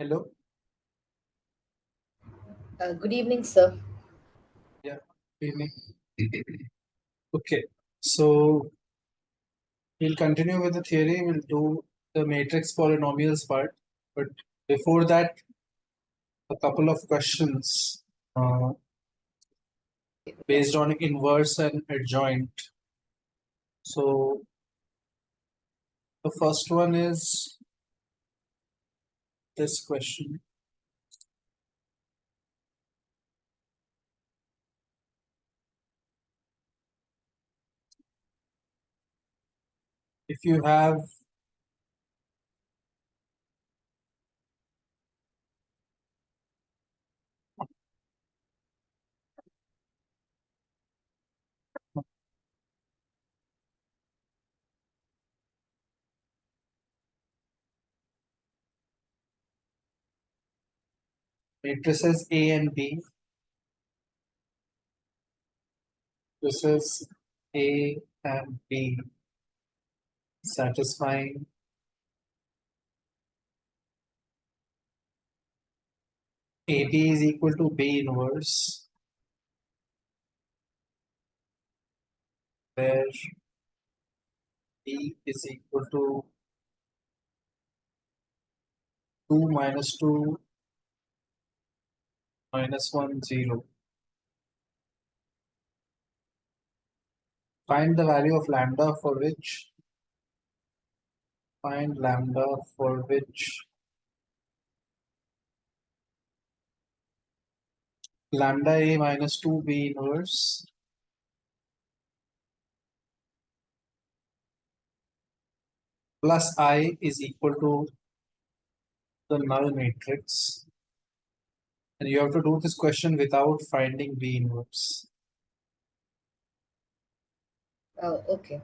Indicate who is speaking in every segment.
Speaker 1: Hello.
Speaker 2: Good evening, sir.
Speaker 1: Yeah. Evening. Okay. So we'll continue with the theory. We'll do the matrix polynomials part. But before that, a couple of questions
Speaker 2: Yeah.
Speaker 1: based on inverse and adjoint. So the first one is this question. If you have matrices A and B, this is A and B satisfying AB is equal to B inverse, where B is equal to 2 minus 2 minus 1 0. Find the value of lambda for which lambda A minus 2 B inverse plus I is equal to the null matrix. And you have to do this question without finding B inverse.
Speaker 2: Oh, okay.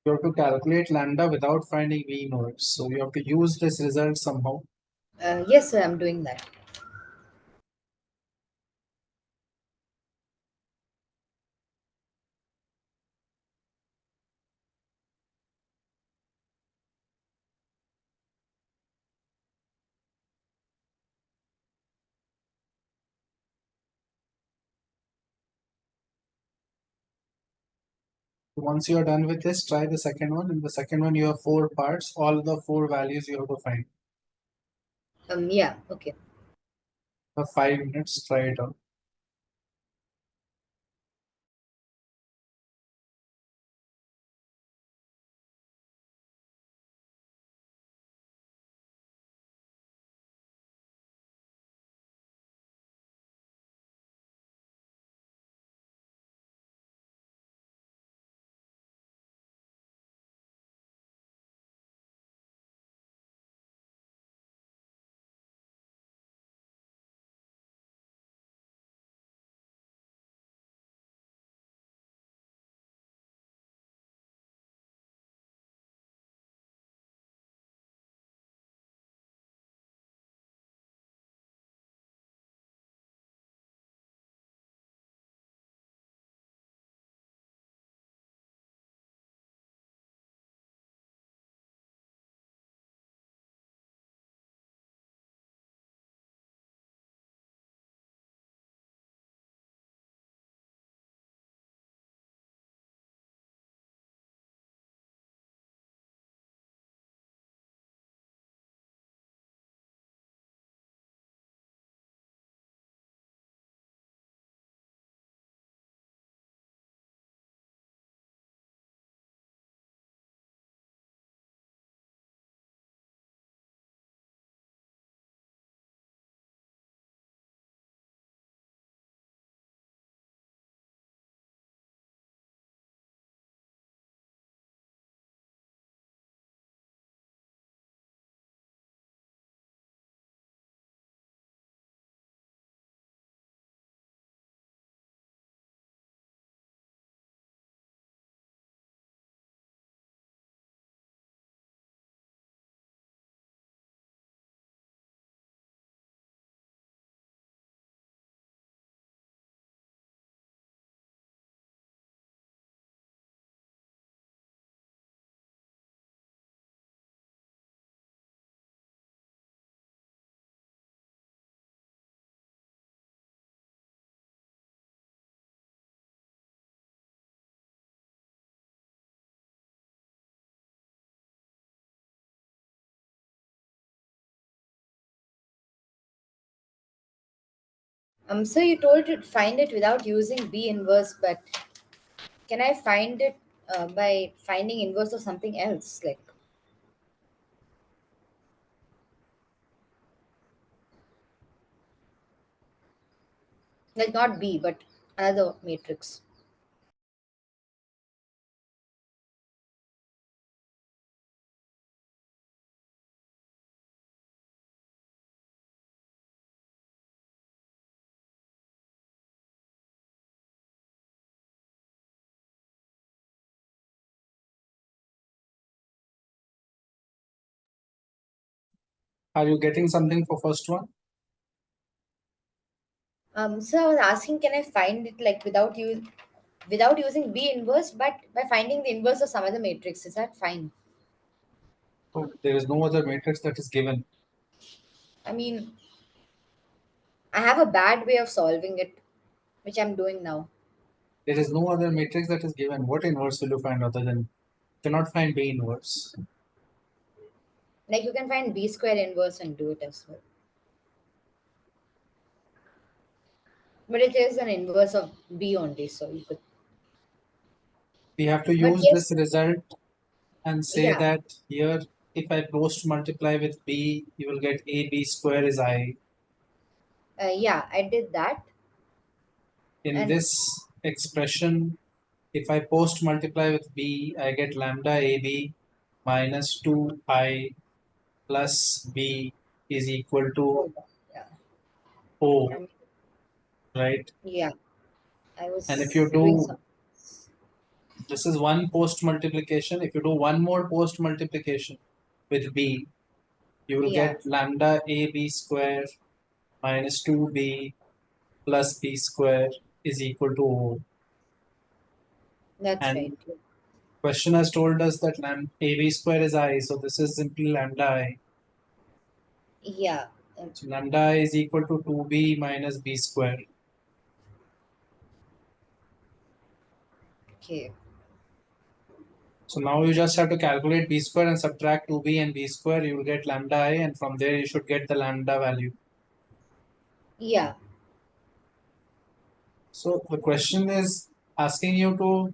Speaker 1: You have to calculate lambda without finding V inverse. So you have to use this result somehow.
Speaker 2: Yes, sir, I'm doing that.
Speaker 1: Once you are done with this, try the second one. In the second one, you have four parts. All the four values you have to find.
Speaker 2: Yeah, okay.
Speaker 1: You have 5 minutes. Try it out.
Speaker 2: So you told to find it without using B inverse, but can I find it by finding inverse of something else? Like not B, but another matrix.
Speaker 1: Are you getting something for first one?
Speaker 2: So I was asking, can I find it like without using B inverse, but by finding the inverse of some other matrix? Is that fine?
Speaker 1: So there is no other matrix that is given.
Speaker 2: I mean, I have a bad way of solving it, which I'm doing now.
Speaker 1: There is no other matrix that is given. What inverse will you find other than cannot find B inverse?
Speaker 2: Like you can find B square inverse and do it as well. But it is an inverse of B only, so you could.
Speaker 1: We have to
Speaker 2: But
Speaker 1: use this
Speaker 2: yes,
Speaker 1: result and say
Speaker 2: yeah,
Speaker 1: that here if I post multiply with B, you will get AB square is I.
Speaker 2: yeah, I did that,
Speaker 1: In
Speaker 2: and
Speaker 1: this expression, if I post multiply with B, I get lambda AB minus 2I plus B is equal to
Speaker 2: hold on, yeah,
Speaker 1: O,
Speaker 2: and
Speaker 1: right?
Speaker 2: yeah, I
Speaker 1: And if
Speaker 2: was
Speaker 1: you
Speaker 2: doing
Speaker 1: do
Speaker 2: something.
Speaker 1: this is one post multiplication. If you do one more post multiplication with b, you will
Speaker 2: Yeah,
Speaker 1: get lambda ab square minus 2b plus b square is equal to O.
Speaker 2: that's right.
Speaker 1: And question has told us that ab square is I, so this is simply lambda I.
Speaker 2: Yeah.
Speaker 1: So lambda I is equal to 2b minus b square.
Speaker 2: Okay.
Speaker 1: So now you just have to calculate b square and subtract 2b and b square. You will get lambda I, and from there you should get the lambda value.
Speaker 2: Yeah.
Speaker 1: So the question is asking you to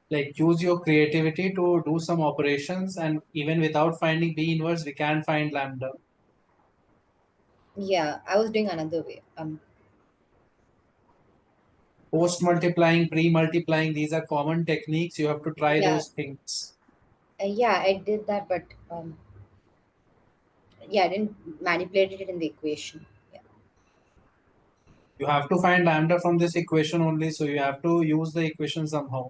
Speaker 1: like use your creativity to do some operations, and even without finding b inverse, we can find lambda.
Speaker 2: Yeah. I was doing another way.
Speaker 1: Post multiplying, pre multiplying, these are common techniques. You have to try
Speaker 2: Yeah.
Speaker 1: those things.
Speaker 2: Yeah, I did that, but yeah, I didn't manipulate it in the equation. Yeah.
Speaker 1: You have to find lambda from this equation only, so you have to use the equation somehow.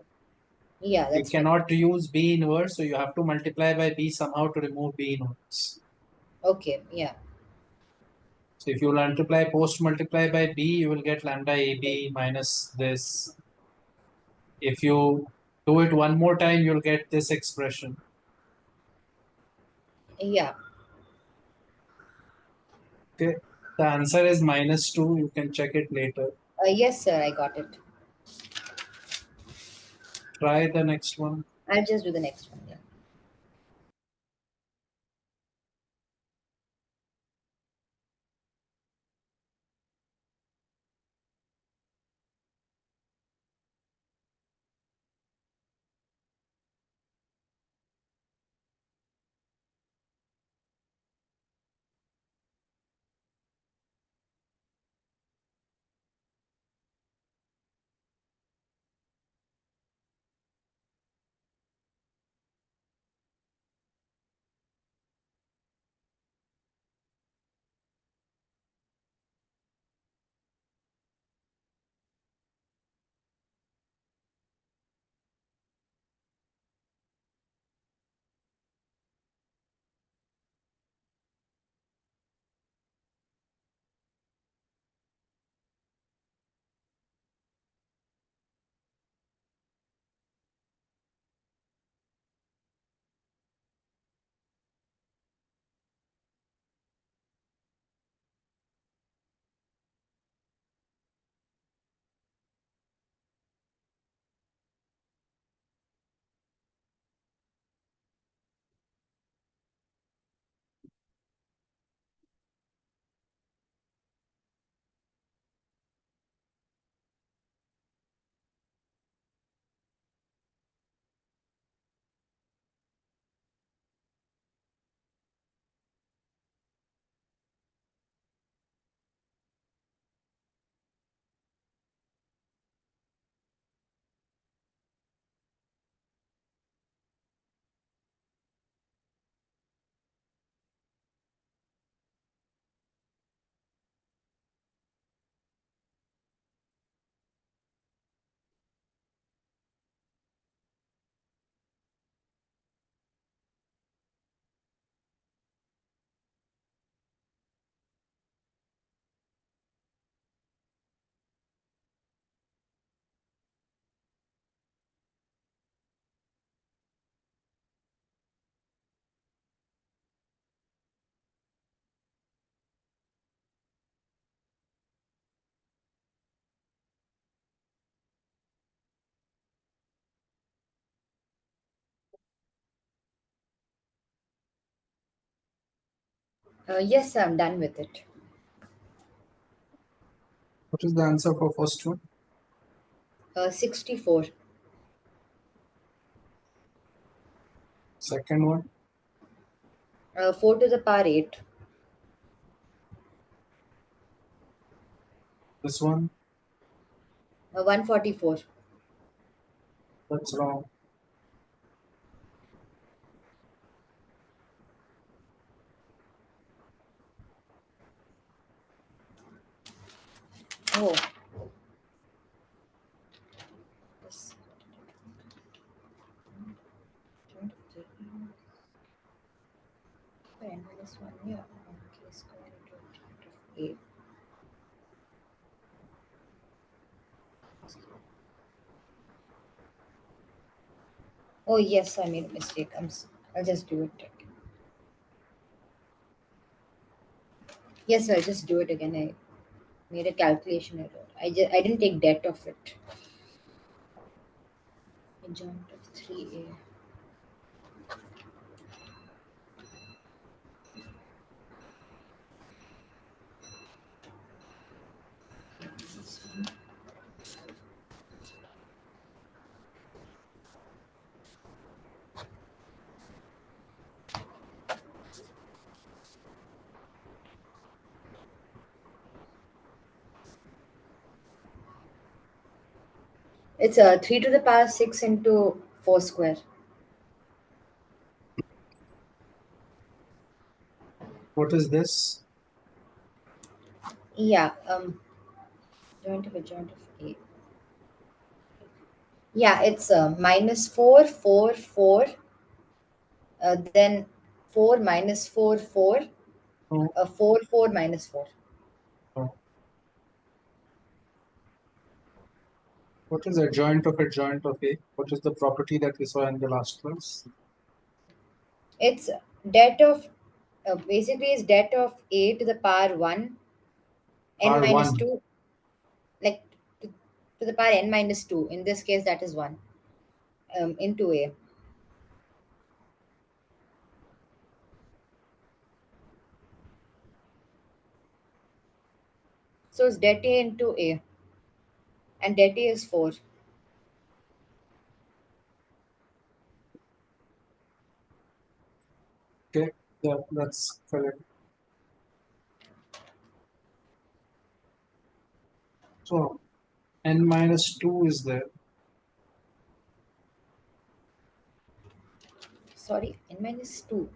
Speaker 2: Yeah,
Speaker 1: You
Speaker 2: that's right.
Speaker 1: cannot use b inverse, so you have to multiply by b somehow to remove b inverse.
Speaker 2: Okay. Yeah.
Speaker 1: So if you multiply post multiply by b, you will get lambda ab minus this. If you do it one more time, you'll get this expression.
Speaker 2: Yeah.
Speaker 1: Okay. The answer is minus 2. You can check it later.
Speaker 2: Yes, sir. I got it.
Speaker 1: Try the next one.
Speaker 2: I'll just do the next one. Yeah. Yes, I'm done with it.
Speaker 1: What is the answer for first one?
Speaker 2: 64.
Speaker 1: Second one?
Speaker 2: 4 to the power 8.
Speaker 1: This one?
Speaker 2: 144.
Speaker 1: That's wrong.
Speaker 2: Oh. Yes. Square n minus 1, yeah. Okay, square root of a. Oh yes, I made a mistake. I'll just do it. Yes, I'll just do it again. I made a calculation error. I didn't take debt of it. Adjoint of 3a. It's 3 to the power 6 into 4 square.
Speaker 1: What is this?
Speaker 2: Yeah, joint of a. Yeah, it's minus 4, 4, 4, then 4 minus 4, 4,
Speaker 1: No,
Speaker 2: 4, 4 minus 4.
Speaker 1: no. What is adjoint of A? What is the property that we saw in the last class?
Speaker 2: It's debt of, basically, it's debt of a to the power 1, n minus
Speaker 1: R1.
Speaker 2: 2, like to, to the power n minus 2. In this case, that is 1 into a. So it's det a into a, and det a is 4.
Speaker 1: Okay, yeah, that's correct. So n minus 2 is there.
Speaker 2: Sorry, n minus 2.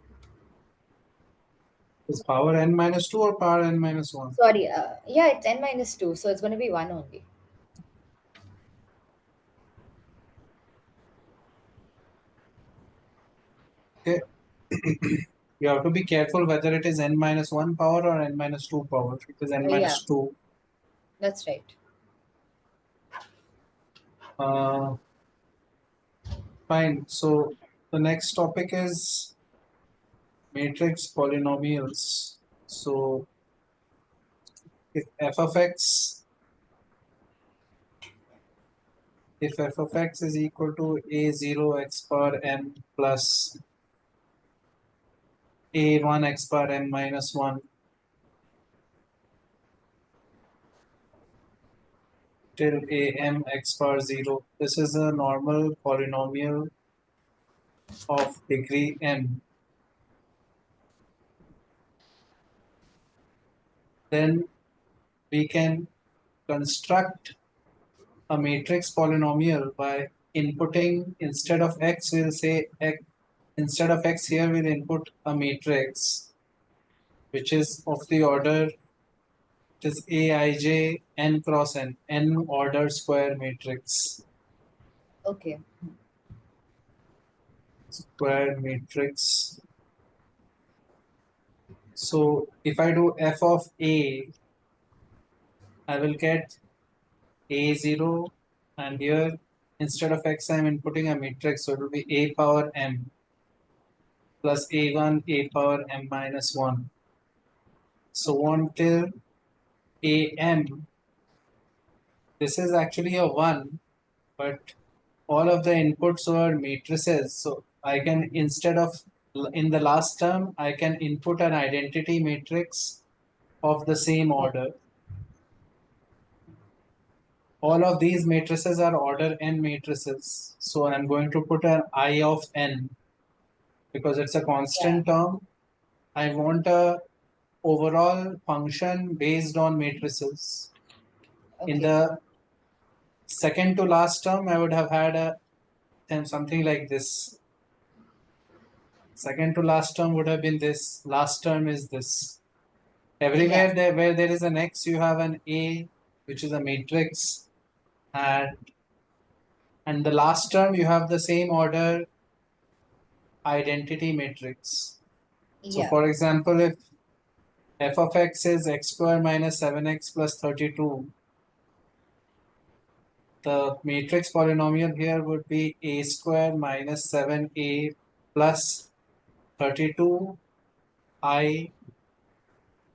Speaker 1: Is power n minus 2 or power n minus 1?
Speaker 2: Sorry, yeah, it's n minus 2, so it's going to be 1 only.
Speaker 1: Okay. You have to be careful whether it is n minus 1 power or n minus 2 power. If it is n
Speaker 2: Yeah,
Speaker 1: minus 2,
Speaker 2: that's right.
Speaker 1: uh, fine. So the next topic is matrix polynomials. So if f of x, if f of x is equal to a0 x power n plus a1 x power n minus 1 till am x power 0, this is a normal polynomial of degree n. Then we can construct a matrix polynomial by inputting, instead of x, we'll say x, instead of x here we'll input a matrix which is of the order, it is aij n cross n order square matrix.
Speaker 2: Okay.
Speaker 1: Square matrix. So if I do f of a, I will get a0, and here instead of x I'm inputting a matrix, so it will be a power m plus a1 a power m minus 1, so on till am. This is actually a 1, but all of the inputs were matrices, so I can, instead of in the last term, I can input an identity matrix of the same
Speaker 2: Yeah.
Speaker 1: order. All of these matrices are order n matrices, so I'm going to put an I of n because it's a
Speaker 2: Yeah.
Speaker 1: constant term. I want a overall function based on matrices. In
Speaker 2: Okay.
Speaker 1: the second to last term, I would have had a something like this. Second to last term would have been this. Last term is this.
Speaker 2: Yeah.
Speaker 1: Everywhere there where there is an x, you have an a, which is a matrix, and the last term you have the same order identity matrix. So
Speaker 2: Yeah.
Speaker 1: for example, if f of x is x square minus 7x plus 32, the matrix polynomial here would be a square minus 7a plus 32 I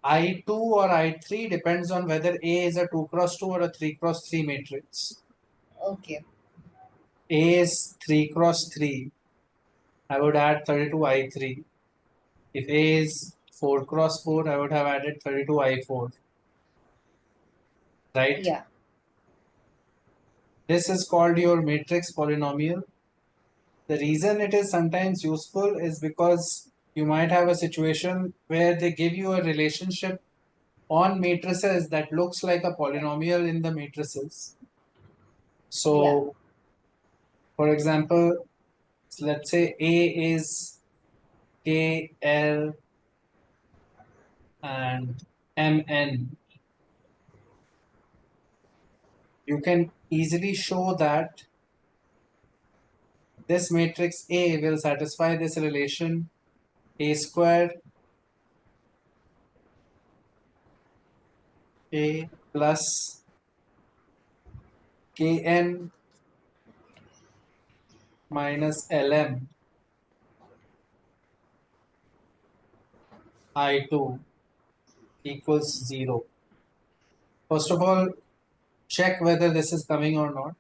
Speaker 1: I2 or I3 depends on whether A is a 2 cross 2 or a 3 cross 3 matrix.
Speaker 2: Okay.
Speaker 1: A is 3 cross 3. I would add 32 I3. If A is 4 cross 4, I would have added 32 I4. Right?
Speaker 2: Yeah.
Speaker 1: This is called your matrix polynomial. The reason it is sometimes useful is because you might have a situation where they give you a relationship on matrices that looks like a polynomial in the matrices.
Speaker 2: Yeah.
Speaker 1: So, for example, let's say A is K, L, and Mn. You can easily show that this matrix A will satisfy this relation A squared A plus Kn minus Lm I2 equals 0. First of all, check whether this is coming or not.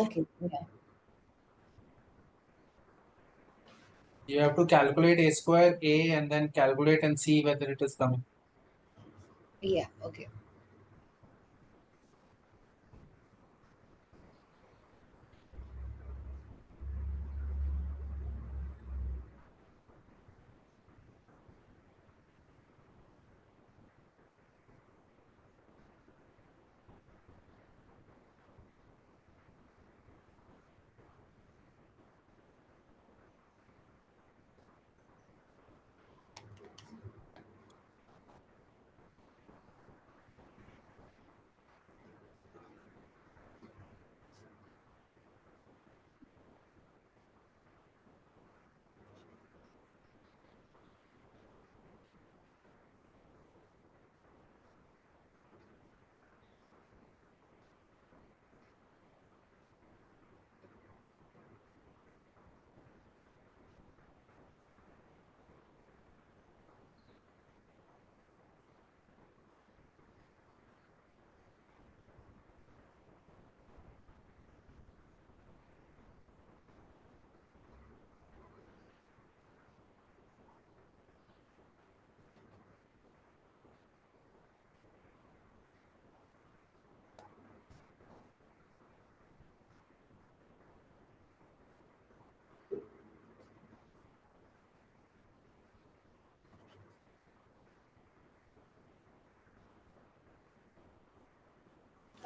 Speaker 2: Okay. Yeah.
Speaker 1: You have to calculate A square A and then calculate and see whether it is coming.
Speaker 2: Yeah. Okay.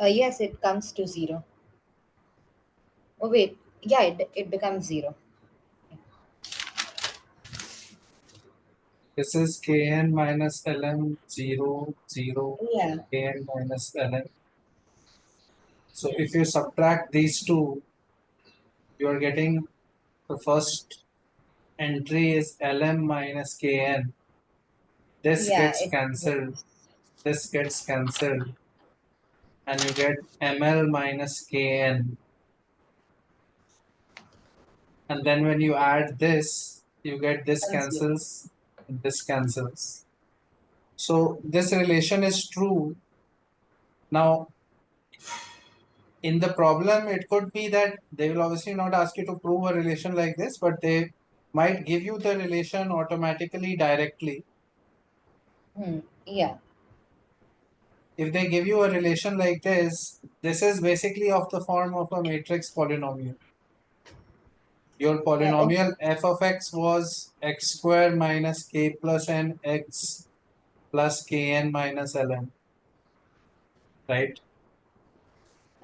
Speaker 2: Yes, it comes to 0. Oh wait. Yeah, it becomes 0.
Speaker 1: This is Kn minus Lm 0, 0,
Speaker 2: Yeah.
Speaker 1: Kn minus Lm. So if you subtract these two, you are getting the first entry is Lm minus Kn. This
Speaker 2: Yeah.
Speaker 1: gets
Speaker 2: It.
Speaker 1: cancelled. This gets cancelled. And you get Ml minus Kn. And then when you add this, you get this
Speaker 2: Becomes 0.
Speaker 1: cancels, this cancels. So this relation is true. Now, in the problem, it could be that they will obviously not ask you to prove a relation like this, but they might give you the relation automatically directly.
Speaker 2: Yeah.
Speaker 1: If they give you a relation like this is basically of the form of a matrix polynomial. Your
Speaker 2: Okay.
Speaker 1: polynomial f of x was x square minus k plus n x plus kn minus ln, right?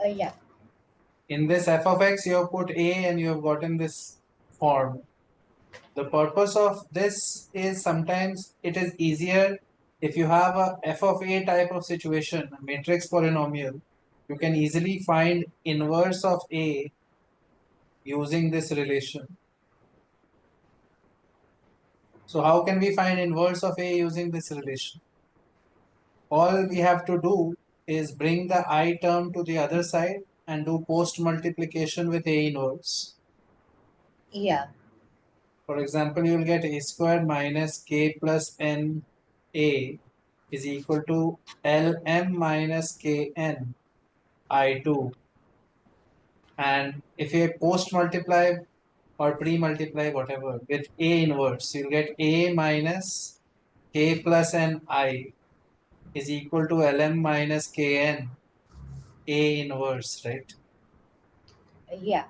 Speaker 2: Yeah.
Speaker 1: In this f of x, you have put a and you have gotten this form. The purpose of this is sometimes it is easier if you have a f of a type of situation, a matrix polynomial, you can easily find inverse of a using this relation. So how can we find inverse of A using this relation? All we have to do is bring the I term to the other side and do post multiplication with A inverse.
Speaker 2: Yeah.
Speaker 1: For example, you will get A squared minus K plus N A is equal to Lm minus Kn I2. And if you post multiply or pre multiply, whatever, with A inverse, you'll get A minus K plus N I is equal to Lm minus Kn A inverse, right?
Speaker 2: Yeah.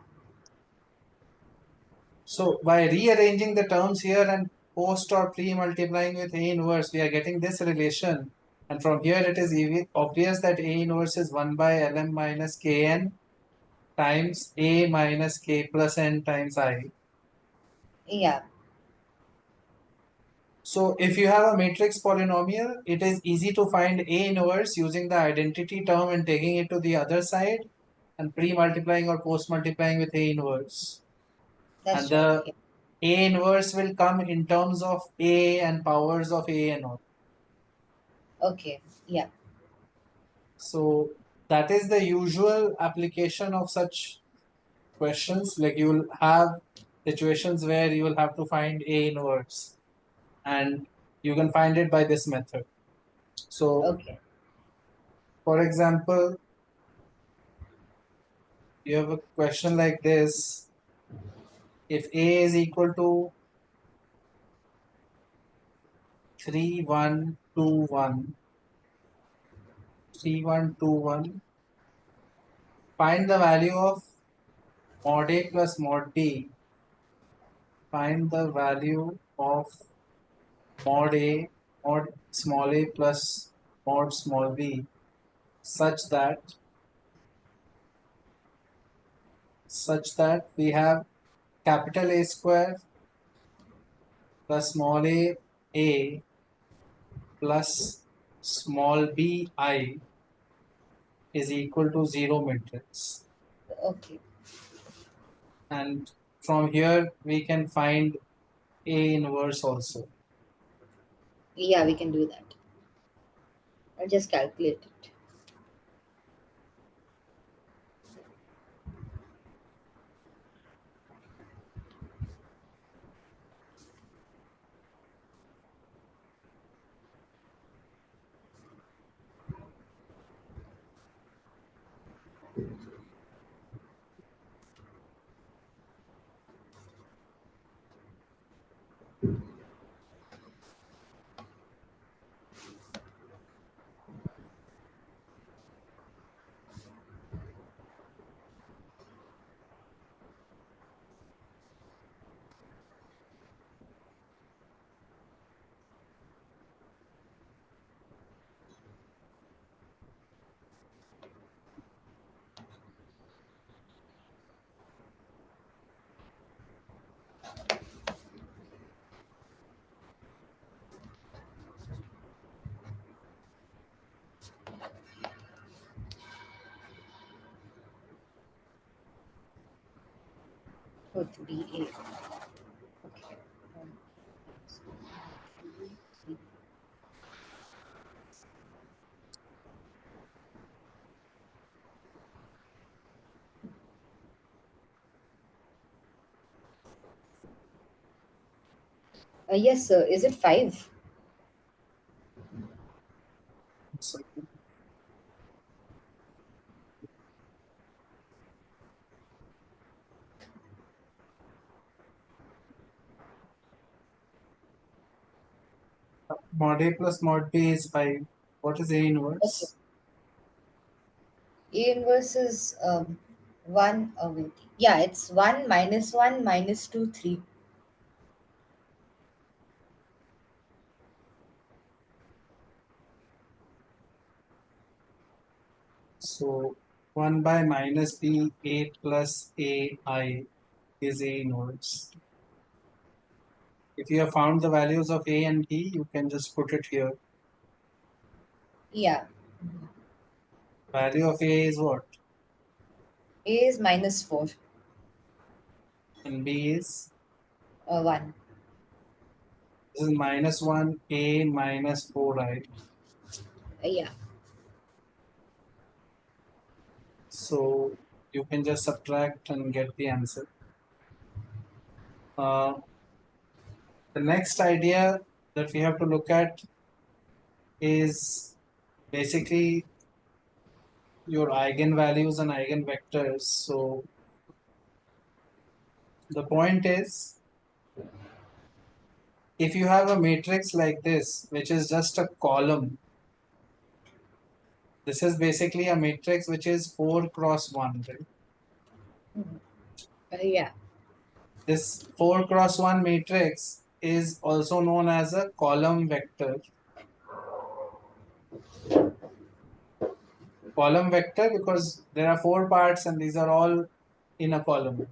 Speaker 1: So by rearranging the terms here and post or pre-multiplying with A inverse, we are getting this relation. And from here it is obvious that A inverse is 1 by Lm minus Kn times A minus K plus N times I.
Speaker 2: Yeah.
Speaker 1: So if you have a matrix polynomial, it is easy to find A inverse using the identity term and taking it to the other side and pre-multiplying or post-multiplying with A inverse. And
Speaker 2: That's right.
Speaker 1: the
Speaker 2: Yeah.
Speaker 1: A inverse will come in terms of A and powers of A and all.
Speaker 2: Okay. Yeah.
Speaker 1: So that is the usual application of such questions. Like you will have situations where you will have to find A inverse and you can find it by this method. So
Speaker 2: Okay.
Speaker 1: for example, you have a question like this. If A is equal to 3, 1, 2, 1, 3, 1, 2, 1, find the value of mod A plus mod B. Find the value of mod A, mod small a plus mod small b such that we have capital A square plus small a plus small b I is equal to 0 matrix.
Speaker 2: Okay.
Speaker 1: And from here we can find A inverse also.
Speaker 2: Yeah, we can do that. I'll just calculate it. Would be A. Okay. Um, yes, sir. Is it 5?
Speaker 1: So mod A plus mod b is 5. What is A
Speaker 2: Okay.
Speaker 1: inverse?
Speaker 2: A inverse is 1. Wait. Yeah, it's 1 minus 1 minus 2, 3.
Speaker 1: So 1 by minus b A plus A I is A inverse. If you have found the values of A and B, you can just put it here.
Speaker 2: Yeah.
Speaker 1: Value of A is what?
Speaker 2: A is minus 4.
Speaker 1: And B is
Speaker 2: 1.
Speaker 1: This is -1a minus 4i.
Speaker 2: Yeah.
Speaker 1: So you can just subtract and get the answer. The next idea that we have to look at is basically your eigenvalues and eigenvectors. So the point is, if you have a matrix like this, which is just a column, this is basically a matrix which is 4 cross 1, right?
Speaker 2: Yeah.
Speaker 1: This 4 cross 1 matrix is also known as a column vector. Column vector because there are 4 parts and these are all in a column.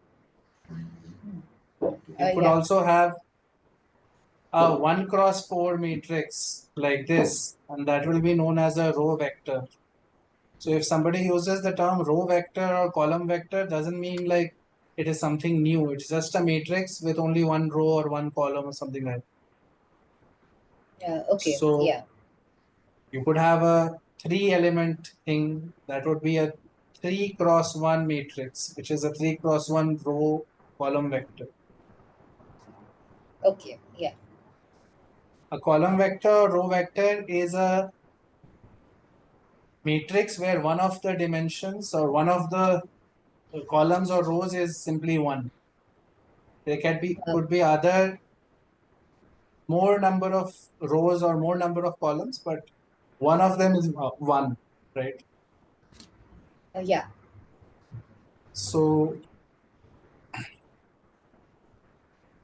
Speaker 1: You could
Speaker 2: Yeah.
Speaker 1: also have a 1 cross 4 matrix like this, and that will be known as a row vector. So if somebody uses the term row vector or column vector, doesn't mean like it is something new. It's just a matrix with only one row or one column or something like that.
Speaker 2: Yeah. Okay.
Speaker 1: So
Speaker 2: Yeah.
Speaker 1: you could have a 3 element thing that would be a 3 cross 1 matrix, which is a 3 cross 1 row column vector.
Speaker 2: Okay. Yeah.
Speaker 1: A column vector or row vector is a matrix where one of the dimensions or one of the columns or rows is simply 1. There
Speaker 2: Uh,
Speaker 1: could be other more number of rows or more number of columns, but one of them is 1, right?
Speaker 2: yeah.
Speaker 1: So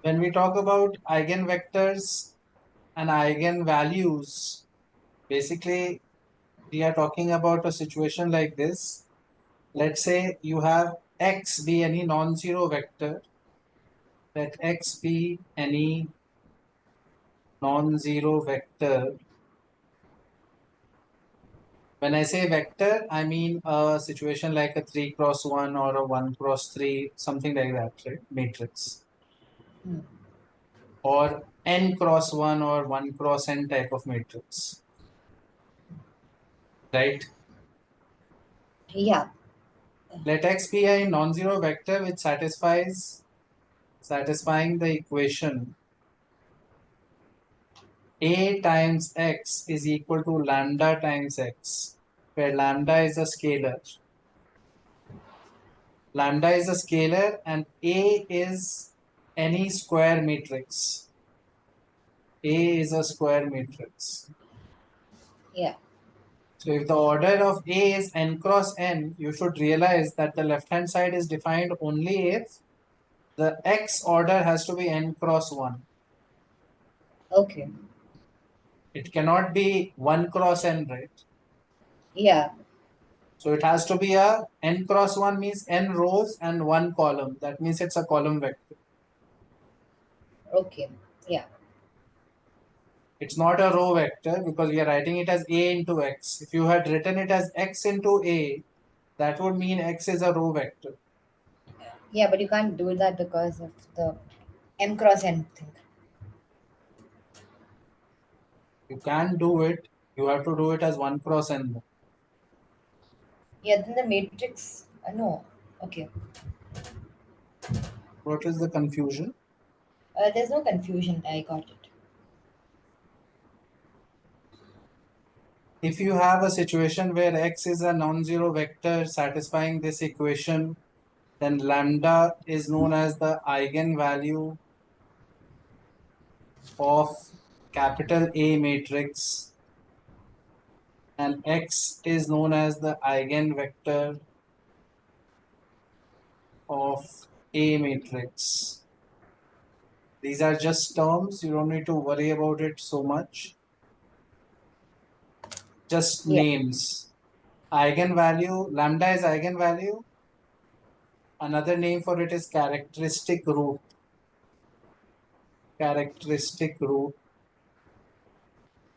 Speaker 1: when we talk about eigenvectors and eigenvalues, basically we are talking about a situation like this. Let's say you have x be any non-zero vector. Let x be any non-zero vector. When I say vector, I mean a situation like a 3 cross 1 or a 1 cross 3, something like that, right? Matrix.
Speaker 2: Mm.
Speaker 1: Or n cross 1 or 1 cross n type of matrix, right?
Speaker 2: Yeah.
Speaker 1: Let x be a non-zero vector which satisfying the equation a times x is equal to lambda times x, where lambda is a scalar. Lambda is a scalar and A is any square matrix. A is a square matrix.
Speaker 2: Yeah.
Speaker 1: So if the order of A is n cross n, you should realize that the left hand side is defined only if the x order has to be n cross 1.
Speaker 2: Okay.
Speaker 1: It cannot be 1 cross n, right?
Speaker 2: Yeah.
Speaker 1: So it has to be a n cross 1 means n rows and 1 column. That means it's a column vector.
Speaker 2: Okay. Yeah.
Speaker 1: It's not a row vector because we are writing it as A into X. If you had written it as X into A, that would mean X is a row vector.
Speaker 2: Yeah, but you can't do that because of the m cross n thing.
Speaker 1: You can't do it. You have to do it as 1 cross n.
Speaker 2: Yeah, then the matrix. No. Okay.
Speaker 1: What is the confusion?
Speaker 2: There's no confusion. I got it.
Speaker 1: If you have a situation where X is a non-zero vector satisfying this equation, then lambda is known as the eigenvalue of capital A matrix and X is known as the eigenvector of A matrix. These are just terms. You don't need to worry about it so much. Just
Speaker 2: Yeah.
Speaker 1: names. Eigenvalue, lambda is eigenvalue. Another name for it is characteristic root. Characteristic root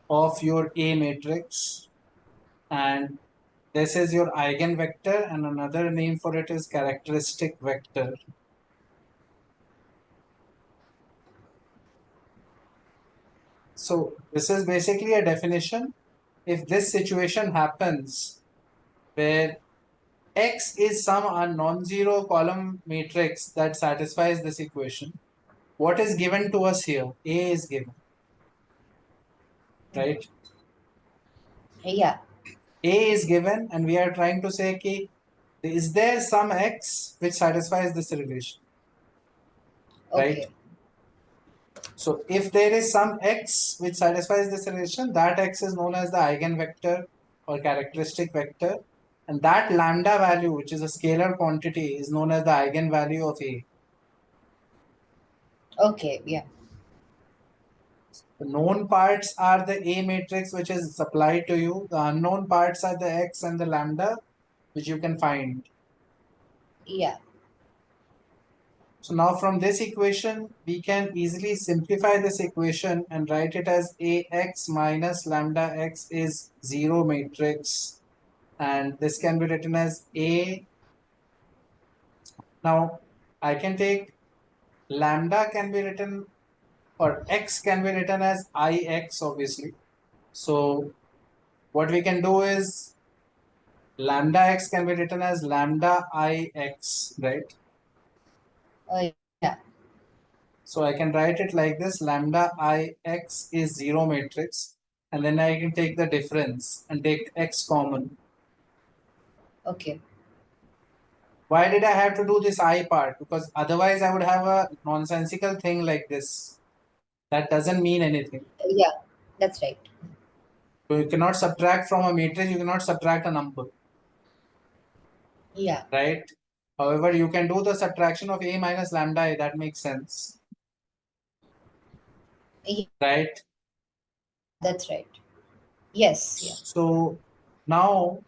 Speaker 1: of your A matrix. And this is your eigenvector, and another name for it is characteristic vector. So this is basically a definition. If this situation happens where X is some non-zero column matrix that satisfies this equation, what is given to us here? A is given, right?
Speaker 2: Yeah.
Speaker 1: A is given, and we are trying to say, okay, is there some X which satisfies this relation, right?
Speaker 2: Okay.
Speaker 1: So if there is some X which satisfies this relation, that X is known as the eigenvector or characteristic vector. And that lambda value, which is a scalar quantity, is known as the eigenvalue of A.
Speaker 2: Okay. Yeah.
Speaker 1: The known parts are the A matrix, which is supplied to you. The unknown parts are the X and the lambda, which you can find.
Speaker 2: Yeah.
Speaker 1: So now from this equation, we can easily simplify this equation and write it as Ax minus lambda x is zero matrix. And this can be written as A. Now I can take lambda can be written, or x can be written as Ix obviously. So what we can do is lambda x can be written as lambda Ix, right?
Speaker 2: Yeah.
Speaker 1: So I can write it like this: lambda Ix is zero matrix, and then I can take the difference and take x common.
Speaker 2: Okay.
Speaker 1: Why did I have to do this I part? Because otherwise I would have a nonsensical thing like this. That doesn't mean anything.
Speaker 2: Yeah. That's right.
Speaker 1: So you cannot subtract from a matrix, you cannot subtract a number,
Speaker 2: Yeah.
Speaker 1: right? However, you can do the subtraction of A minus lambda A, that makes sense,
Speaker 2: Yeah.
Speaker 1: right?
Speaker 2: That's right. Yes. Yeah.
Speaker 1: So now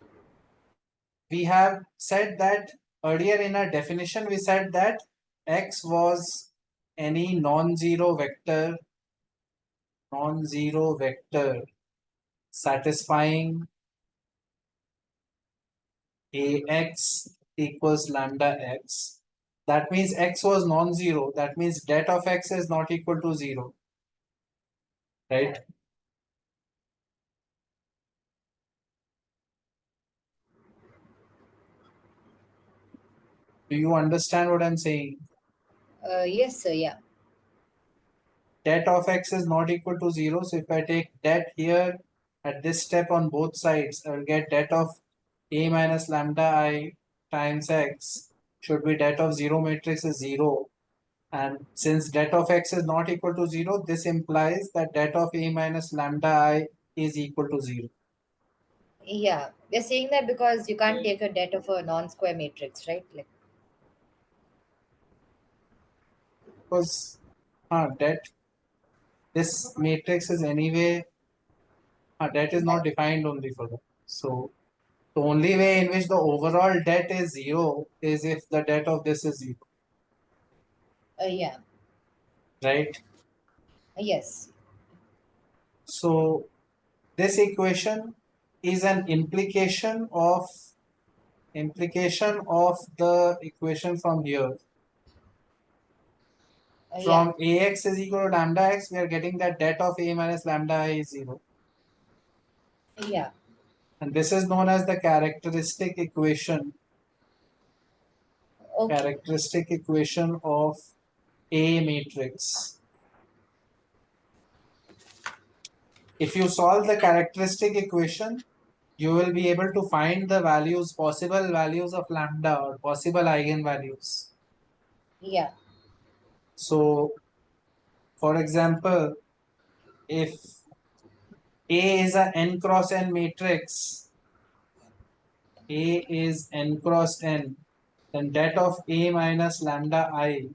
Speaker 1: we have said that earlier in our definition, we said that X was any non-zero vector satisfying Ax equals lambda x. That means x was non-zero. That means det of x is not equal to 0, right? Do you understand what I'm saying?
Speaker 2: Yes, sir. Yeah.
Speaker 1: Det of x is not equal to 0. So if I take det here at this step on both sides, I will get det of a minus lambda I times x should be det of 0 matrix is 0. And since det of x is not equal to 0, this implies that det of a minus lambda I is equal to 0.
Speaker 2: Yeah. We're saying that because you can't take a det of a non-square matrix, right? Like.
Speaker 1: Because det, this matrix is anyway, det is
Speaker 2: Yeah.
Speaker 1: not defined only for that. So the only way in which the overall det is 0 is if the det of this is 0,
Speaker 2: Yeah.
Speaker 1: right?
Speaker 2: Yes.
Speaker 1: So this equation is an implication of the equation from here.
Speaker 2: Yeah.
Speaker 1: From Ax is equal to lambda x, we are getting that det of A minus lambda I is 0.
Speaker 2: Yeah.
Speaker 1: And this is known as the characteristic equation
Speaker 2: Okay.
Speaker 1: of A matrix. If you solve the characteristic equation, you will be able to find the values, possible values of lambda or possible eigenvalues.
Speaker 2: Yeah.
Speaker 1: So, for example, if A is a n cross n matrix, A is n cross n, then det of A minus lambda I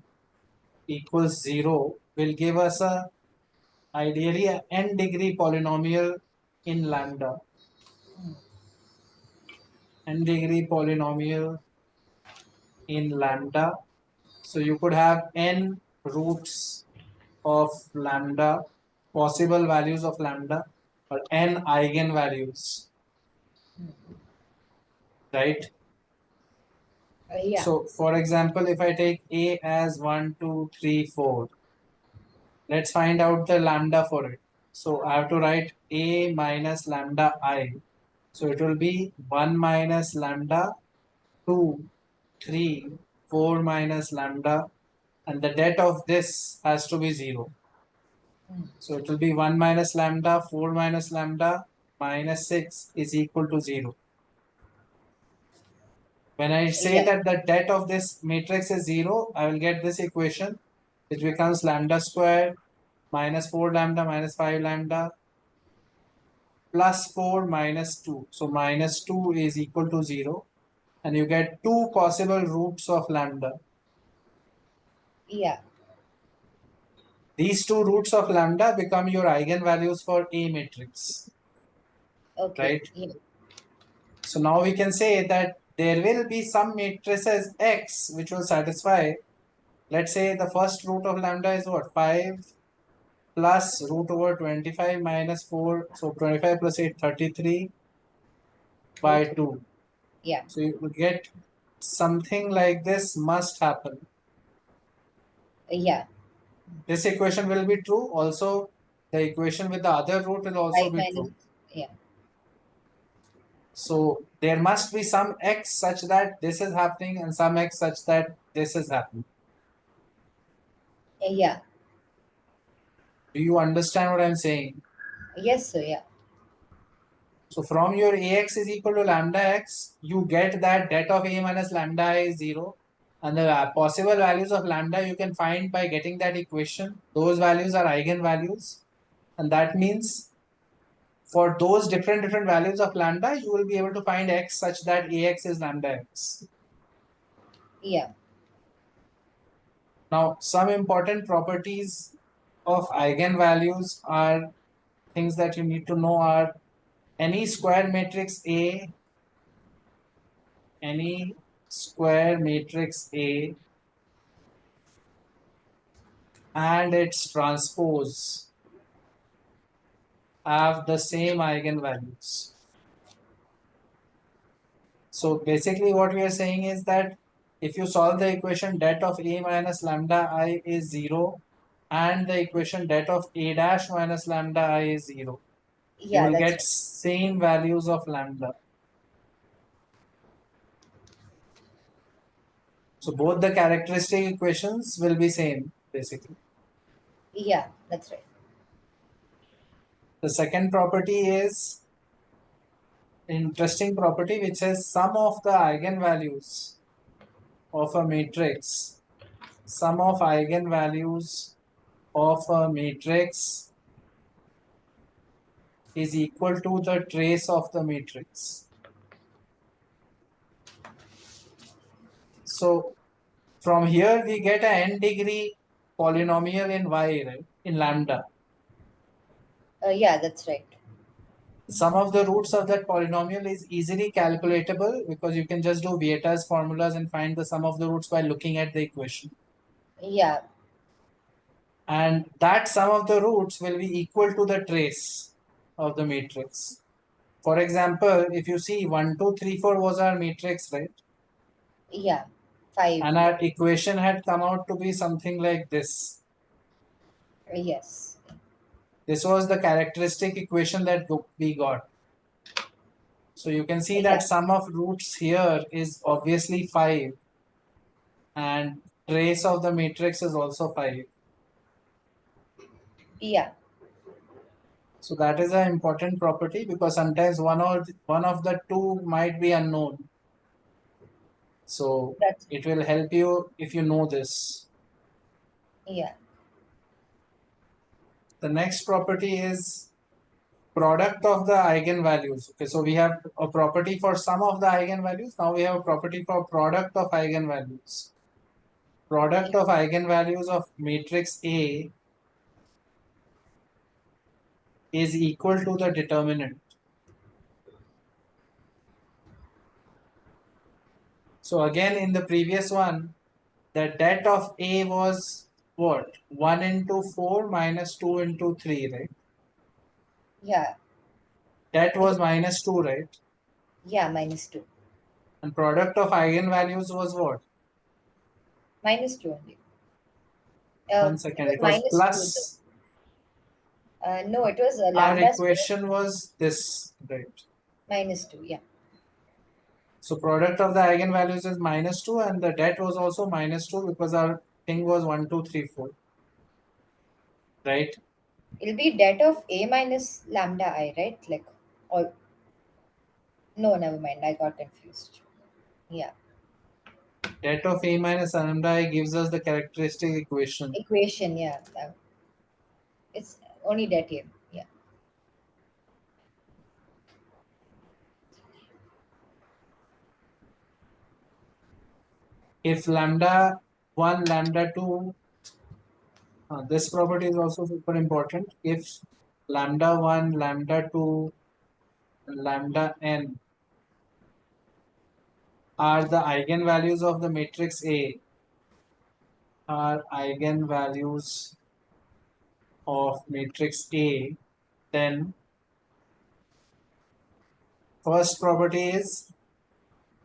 Speaker 1: equals 0 will give us a ideally a n degree polynomial in lambda. N degree polynomial in lambda. So you could have n roots of lambda, possible values of lambda, or n eigenvalues, right?
Speaker 2: Yeah.
Speaker 1: So for example, if I take A as 1, 2, 3, 4, let's find out the lambda for it. So I have to write A minus lambda I. So it will be 1 minus lambda 2, 3, 4 minus lambda, and the det of this has to be 0. So it will be 1 minus lambda, 4 minus lambda, minus 6 is equal to 0. When I say
Speaker 2: Yeah.
Speaker 1: that the det of this matrix is 0, I will get this equation, which becomes lambda squared minus 4 lambda minus 5 lambda plus 4 minus 2. So minus 2 is equal to 0. And you get two possible roots of lambda.
Speaker 2: Yeah.
Speaker 1: These two roots of lambda become your eigenvalues for A matrix,
Speaker 2: Okay.
Speaker 1: right?
Speaker 2: Yeah.
Speaker 1: So now we can say that there will be some matrices X which will satisfy. Let's say the first root of lambda is what? 5 plus root over 25 minus 4. So 25 plus 8, 33 by
Speaker 2: 33.
Speaker 1: 2.
Speaker 2: Yeah.
Speaker 1: So you will get something like this must happen.
Speaker 2: Yeah.
Speaker 1: This equation will be true. Also, the equation with the other root will also
Speaker 2: 5
Speaker 1: be
Speaker 2: minus.
Speaker 1: true.
Speaker 2: Yeah.
Speaker 1: So there must be some x such that this is happening and some x such that this is happening.
Speaker 2: Yeah.
Speaker 1: Do you understand what I'm saying?
Speaker 2: Yes, sir. Yeah.
Speaker 1: So from your ax is equal to lambda x, you get that det of a minus lambda I is 0. And the possible values of lambda you can find by getting that equation. Those values are eigenvalues. And that means for those different values of lambda, you will be able to find x such that ax is lambda x.
Speaker 2: Yeah.
Speaker 1: Now, some important properties of eigenvalues are things that you need to know are any square matrix A, any square matrix A and its transpose have the same eigenvalues. So basically what we are saying is that if you solve the equation det of A minus lambda I is 0 and the equation det of A dash minus lambda I is 0, you
Speaker 2: Yeah.
Speaker 1: will
Speaker 2: That's
Speaker 1: get
Speaker 2: right.
Speaker 1: same values of lambda. So both the characteristic equations will be same basically.
Speaker 2: Yeah. That's right.
Speaker 1: The second property is interesting property which says sum of the eigenvalues of a matrix, sum of eigenvalues of a matrix is equal to the trace of the matrix. So from here we get an n degree polynomial in y, right? In lambda.
Speaker 2: Yeah. That's right.
Speaker 1: Some of the roots of that polynomial is easily calculatable because you can just do Vieta's formulas and find the sum of the roots by looking at the equation.
Speaker 2: Yeah.
Speaker 1: And that sum of the roots will be equal to the trace of the matrix. For example, if you see 1, 2, 3, 4 was our matrix, right?
Speaker 2: Yeah. 5.
Speaker 1: And
Speaker 2: Yeah.
Speaker 1: our equation had come out to be something like this.
Speaker 2: Yes.
Speaker 1: This was the characteristic equation that we got. So you can see that
Speaker 2: Yeah.
Speaker 1: sum of roots here is obviously 5 and trace of the matrix is also 5.
Speaker 2: Yeah.
Speaker 1: So that is an important property because sometimes one of the two might be unknown. So
Speaker 2: That's
Speaker 1: it will help you if you know this.
Speaker 2: yeah.
Speaker 1: The next property is product of the eigenvalues. Okay, so we have a property for sum of the eigenvalues. Now we have a property for product of eigenvalues. Product of eigenvalues of matrix A is equal to the determinant. So again in the previous one, the det of A was what? 1 into 4 minus 2 into 3, right?
Speaker 2: Yeah.
Speaker 1: That was minus 2, right?
Speaker 2: Yeah. -2.
Speaker 1: And product of eigenvalues was what?
Speaker 2: -2 only.
Speaker 1: One
Speaker 2: It
Speaker 1: second,
Speaker 2: was
Speaker 1: it was
Speaker 2: -2 though.
Speaker 1: plus.
Speaker 2: No, it was
Speaker 1: Our
Speaker 2: lambda square
Speaker 1: equation was this, right?
Speaker 2: minus 2. Yeah.
Speaker 1: So product of the eigenvalues is -2 and the det was also -2 because our thing was 1, 2, 3, 4, right?
Speaker 2: It'll be det of a minus lambda I, right? Like, all. No, never mind. I got confused. Yeah.
Speaker 1: Det of a minus lambda I gives us the characteristic equation.
Speaker 2: Equation. Yeah. It's only det here. Yeah.
Speaker 1: If lambda 1, lambda 2, this property is also super important. If lambda 1, lambda 2, and lambda n are the eigenvalues of the matrix A, are eigenvalues of matrix A, then first property is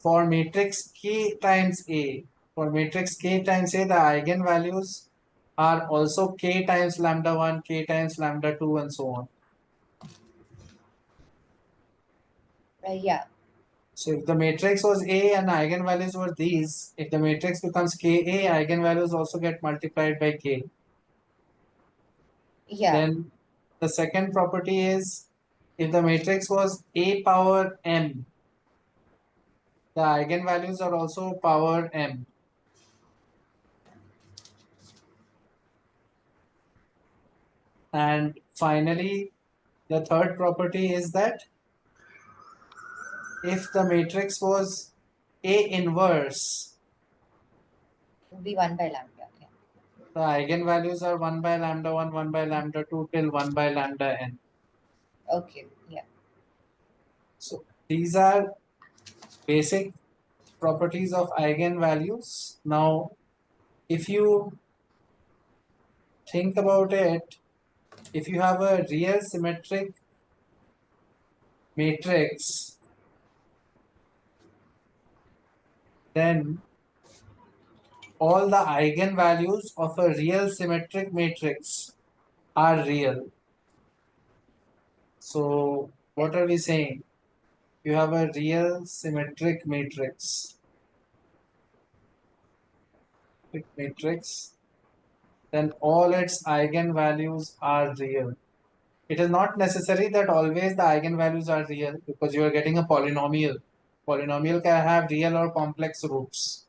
Speaker 1: for matrix K times A. For matrix K times A, the eigenvalues are also K times lambda 1, K times lambda 2, and so on.
Speaker 2: Yeah.
Speaker 1: So if the matrix was A and eigenvalues were these, if the matrix becomes Ka, eigenvalues also get multiplied by K.
Speaker 2: Yeah.
Speaker 1: Then the second property is if the matrix was A power m, the eigenvalues are also power m. And finally, the third property is that if the matrix was A inverse,
Speaker 2: It'll be 1 by lambda. Yeah.
Speaker 1: the eigenvalues are 1 by lambda 1, 1 by lambda 2 till 1 by lambda n.
Speaker 2: Okay. Yeah.
Speaker 1: So these are basic properties of eigenvalues. Now, if you think about it, if you have a real symmetric matrix, then all the eigenvalues of a real symmetric matrix are real. So what are we saying? You have a real symmetric matrix, then all its eigenvalues are real. It is not necessary that always the eigenvalues are real because you are getting a polynomial. Polynomial can have real or complex roots,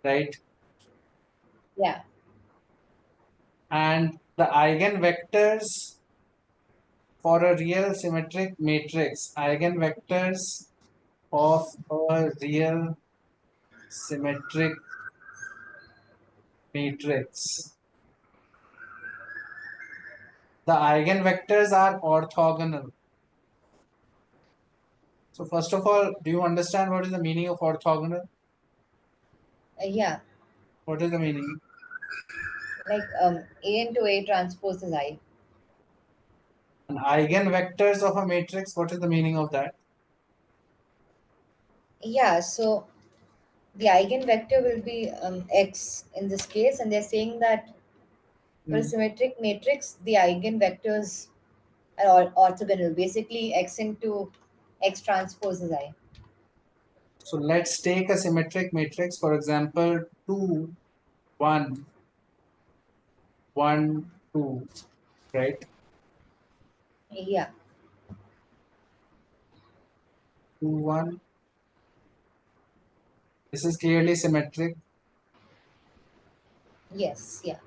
Speaker 1: right?
Speaker 2: Yeah.
Speaker 1: And the eigenvectors for a real symmetric matrix, eigenvectors of a real symmetric matrix, the eigenvectors are orthogonal. So first of all, do you understand what is the meaning of orthogonal?
Speaker 2: Yeah.
Speaker 1: What is the meaning?
Speaker 2: Like A into A transpose is I.
Speaker 1: And eigenvectors of a matrix, what is the meaning of that?
Speaker 2: Yeah. So the eigenvector will be x in this case, and they're saying that for a
Speaker 1: Hmm.
Speaker 2: symmetric matrix, the eigenvectors are all orthogonal. Basically, x into x transpose is I.
Speaker 1: So let's take a symmetric matrix, for example, 2, 1, 1, 2, right?
Speaker 2: Yeah.
Speaker 1: 2, 1. This is clearly symmetric.
Speaker 2: Yes. Yeah.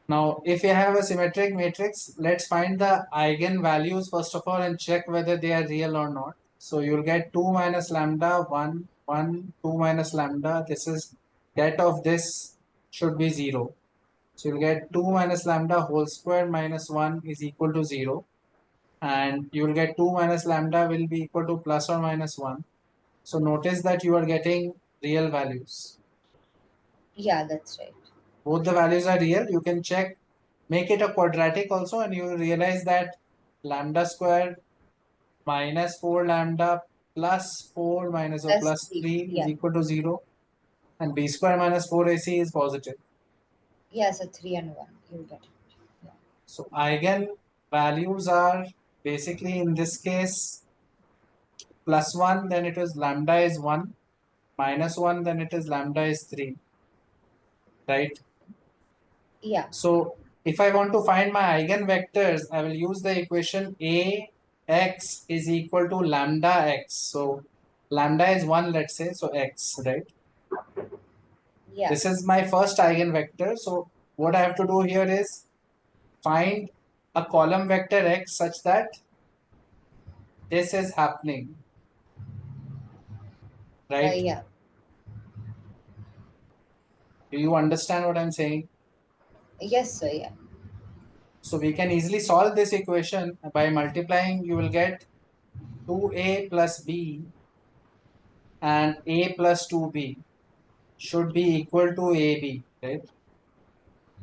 Speaker 1: Now, if you have a symmetric matrix, let's find the eigenvalues first of all and check whether they are real or not. So you'll get 2 minus lambda, 1, 1, 2 minus lambda. This is that of this should be 0. So you'll get 2 minus lambda whole square minus 1 is equal to 0. And you will get 2 minus lambda will be equal to plus or minus 1. So notice that you are getting real values.
Speaker 2: Yeah. That's right.
Speaker 1: Both the values are real. You can check, make it a quadratic also, and you will realize that lambda square minus 4 lambda plus 4 minus or
Speaker 2: Plus
Speaker 1: plus
Speaker 2: 3.
Speaker 1: 3 is
Speaker 2: Yeah.
Speaker 1: equal to 0. And b square minus 4ac is positive.
Speaker 2: Yeah. So 3 and 1. You'll get it. Yeah.
Speaker 1: So eigenvalues are basically in this case +1, then it is lambda is 1, -1, then it is lambda is 3, right?
Speaker 2: Yeah.
Speaker 1: So if I want to find my eigenvectors, I will use the equation Ax is equal to lambda x. So lambda is 1, let's say, so x, right?
Speaker 2: Yeah.
Speaker 1: This is my first eigenvector. So what I have to do here is find a column vector x such that this is happening, right?
Speaker 2: Yeah.
Speaker 1: Do you understand what I'm saying?
Speaker 2: Yes, sir. Yeah.
Speaker 1: So we can easily solve this equation by multiplying. You will get 2a plus b and a plus 2b should be equal to ab, right?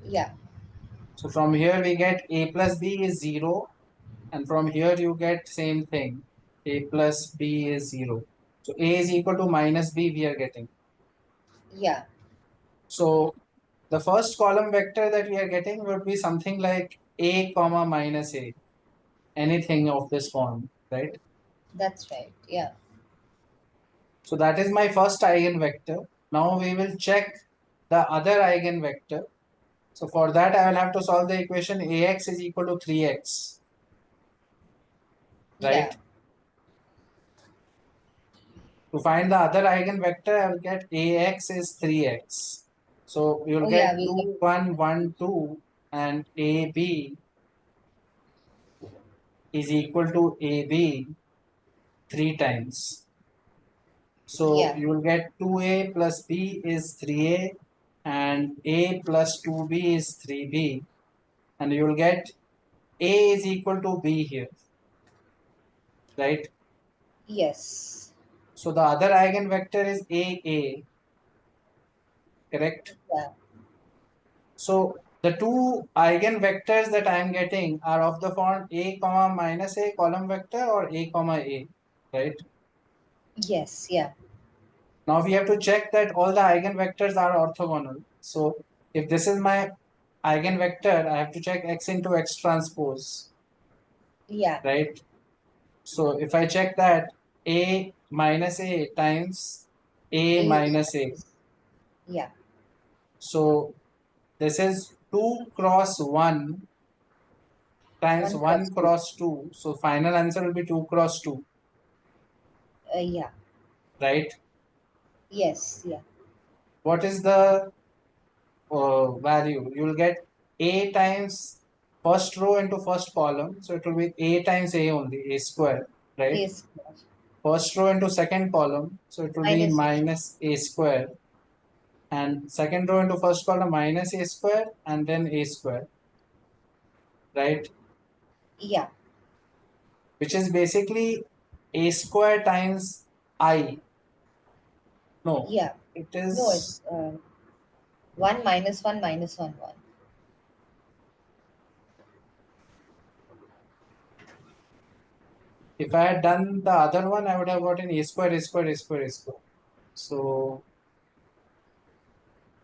Speaker 2: Yeah.
Speaker 1: So from here we get a plus b is 0, and from here you get same thing, a plus b is 0. So a is equal to minus b we are getting.
Speaker 2: Yeah.
Speaker 1: So the first column vector that we are getting would be something like a comma minus a, anything of this form, right?
Speaker 2: That's right. Yeah.
Speaker 1: So that is my first eigenvector. Now we will check the other eigenvector. So for that I will have to solve the equation ax is equal to 3x,
Speaker 2: Yeah.
Speaker 1: right? To find the other eigenvector, I will get ax is 3x. So you will
Speaker 2: Oh, yeah.
Speaker 1: get
Speaker 2: We can.
Speaker 1: 2, 1, 1, 2, and ab is equal to ab 3 times. So
Speaker 2: Yeah.
Speaker 1: you will get 2a plus b is 3a, and a plus 2b is 3b, and you will get a is equal to b here, right?
Speaker 2: Yes.
Speaker 1: So the other eigenvector is a, correct?
Speaker 2: Yeah.
Speaker 1: So the two eigenvectors that I am getting are of the form a comma minus a column vector or a comma a, right?
Speaker 2: Yes. Yeah.
Speaker 1: Now we have to check that all the eigenvectors are orthogonal. So if this is my eigenvector, I have to check x into x transpose,
Speaker 2: Yeah.
Speaker 1: right? So if I check that a minus a times a
Speaker 2: A
Speaker 1: minus a,
Speaker 2: is. Yeah.
Speaker 1: so this is 2 cross 1 times
Speaker 2: One
Speaker 1: 1
Speaker 2: cross two.
Speaker 1: cross 2. So final answer will be 2 cross 2,
Speaker 2: Yeah.
Speaker 1: right?
Speaker 2: Yes. Yeah.
Speaker 1: What is the value? You will get a times first row into first column. So it will be a times a only, a square, right?
Speaker 2: A square.
Speaker 1: First row into second column. So it will be
Speaker 2: Minus A.
Speaker 1: minus a square. And second row into first column minus a square and then a square, right?
Speaker 2: Yeah.
Speaker 1: Which is basically a square times I. No,
Speaker 2: Yeah.
Speaker 1: it
Speaker 2: No,
Speaker 1: is.
Speaker 2: it's 1 minus 1 minus 1 1.
Speaker 1: If I had done the other one, I would have gotten a square, a square, a square, a square. So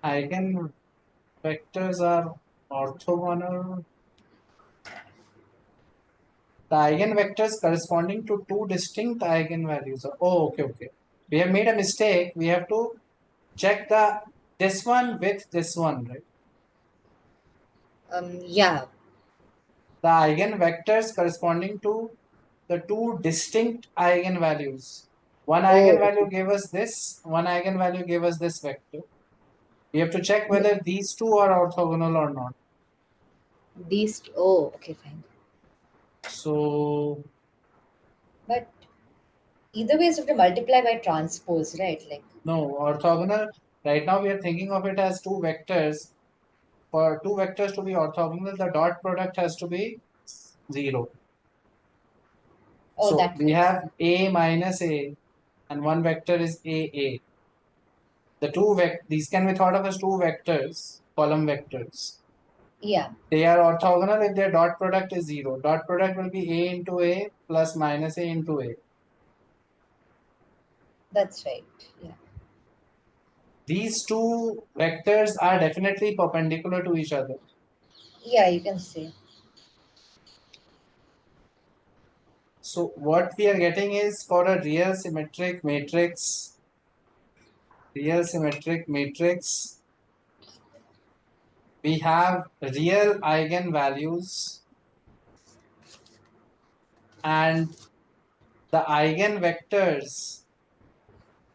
Speaker 1: eigenvectors are orthogonal. The eigenvectors corresponding to two distinct eigenvalues. Oh, okay, okay. We have made a mistake. We have to check the this one with this one, right?
Speaker 2: Yeah.
Speaker 1: The eigenvectors corresponding to the two distinct eigenvalues. One
Speaker 2: Oh, okay.
Speaker 1: eigenvalue gave us this, one eigenvalue gave us this vector. We have to check
Speaker 2: Yeah.
Speaker 1: whether these two are orthogonal or not.
Speaker 2: Oh, okay, fine.
Speaker 1: So
Speaker 2: But either way, you have to multiply by transpose, right? Like,
Speaker 1: no, orthogonal. Right now we are thinking of it as two vectors. For two vectors to be orthogonal, the dot product has to be 0.
Speaker 2: oh,
Speaker 1: So
Speaker 2: that
Speaker 1: we
Speaker 2: way.
Speaker 1: have a minus a, and one vector is a. The these can be thought of as two vectors, column vectors.
Speaker 2: Yeah,
Speaker 1: They are orthogonal if their dot product is 0. Dot product will be a into a plus minus a into a.
Speaker 2: that's right. Yeah.
Speaker 1: These two vectors are definitely perpendicular to each other.
Speaker 2: Yeah, you can say.
Speaker 1: So what we are getting is for a real symmetric matrix, we have real eigenvalues and the eigenvectors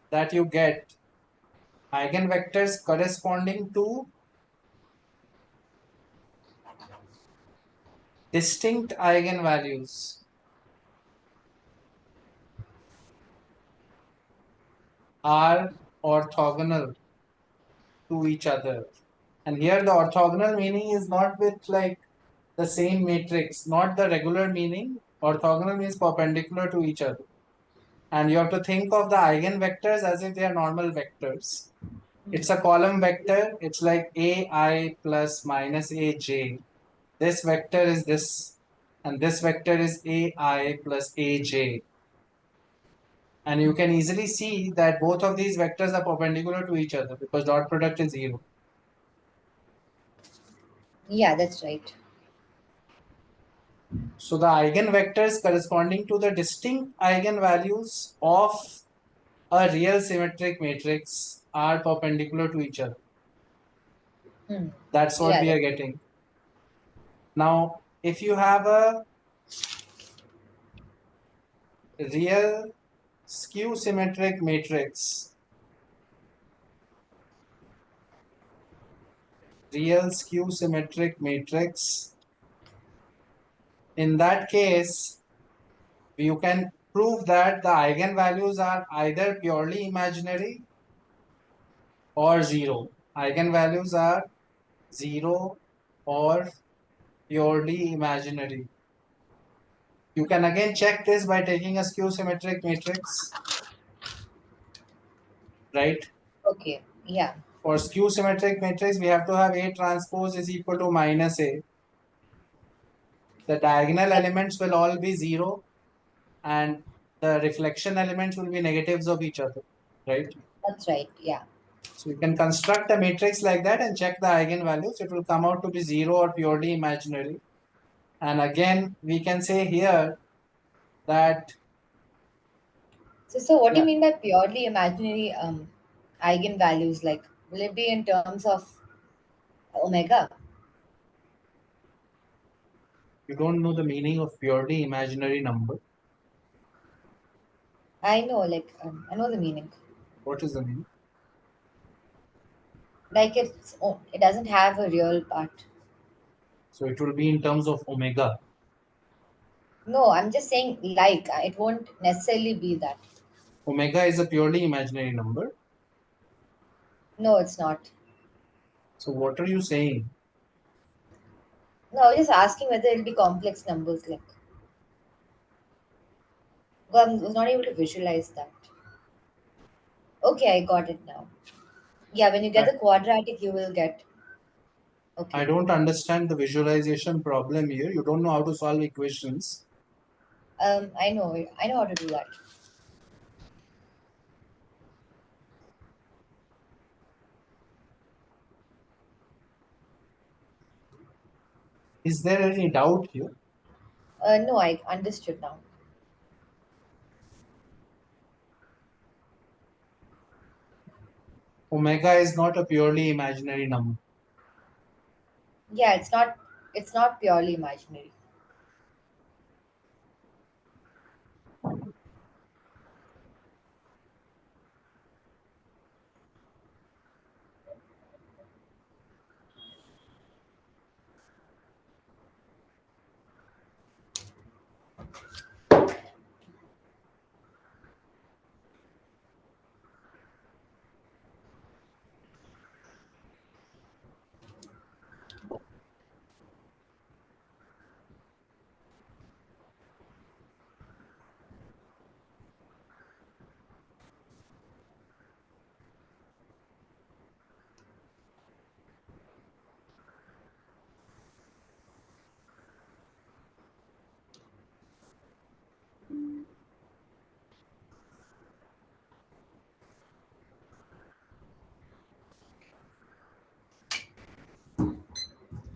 Speaker 1: that you get, eigenvectors corresponding to distinct eigenvalues are orthogonal to each other. And here the orthogonal meaning is not with like the same matrix, not the regular meaning. Orthogonal means perpendicular to each other. And you have to think of the eigenvectors as if they are normal vectors. It's a column vector. It's like ai plus minus aj. This vector is this, and this vector is ai plus aj. And you can easily see that both of these vectors are perpendicular to each other because dot product is 0.
Speaker 2: Yeah, that's right.
Speaker 1: So the eigenvectors corresponding to the distinct eigenvalues of a real symmetric matrix are perpendicular to each other.
Speaker 2: Hmm.
Speaker 1: That's what
Speaker 2: Yeah,
Speaker 1: we are getting. Now, if you have a real skew symmetric matrix, in that case, you can prove that the eigenvalues are either purely imaginary or 0. Eigenvalues are 0 or purely imaginary. You can again check this by taking a skew symmetric matrix, right?
Speaker 2: okay. Yeah,
Speaker 1: For skew symmetric matrix, we have to have A transpose is equal to minus A. The diagonal elements will all be 0 and the reflection elements will be negatives of each other, right?
Speaker 2: that's right. Yeah.
Speaker 1: So you can construct a matrix like that and check the eigenvalues. It will come out to be 0 or purely imaginary. And again, we can say here that,
Speaker 2: So what do you
Speaker 1: yeah,
Speaker 2: mean by purely imaginary eigenvalues? Like, will it be in terms of omega?
Speaker 1: you don't know the meaning of purely imaginary number.
Speaker 2: I know, like, I know the meaning.
Speaker 1: What is the meaning?
Speaker 2: Like, it doesn't have a real part.
Speaker 1: So it will be in terms of omega.
Speaker 2: No, I'm just saying, like, it won't necessarily be that.
Speaker 1: Omega is a purely imaginary number.
Speaker 2: No, it's not.
Speaker 1: So what are you saying?
Speaker 2: No, I was just asking whether it'll be complex numbers. Like, well, I was not able to visualize that. Okay, I got it now. Yeah, when you get
Speaker 1: I,
Speaker 2: the quadratic, you will get.
Speaker 1: I
Speaker 2: Okay.
Speaker 1: don't understand the visualization problem here. You don't know how to solve equations.
Speaker 2: I know. I know how to do that.
Speaker 1: Is there any doubt here?
Speaker 2: No, I understood now.
Speaker 1: Omega is not a purely imaginary number.
Speaker 2: Yeah, it's not. It's not purely imaginary.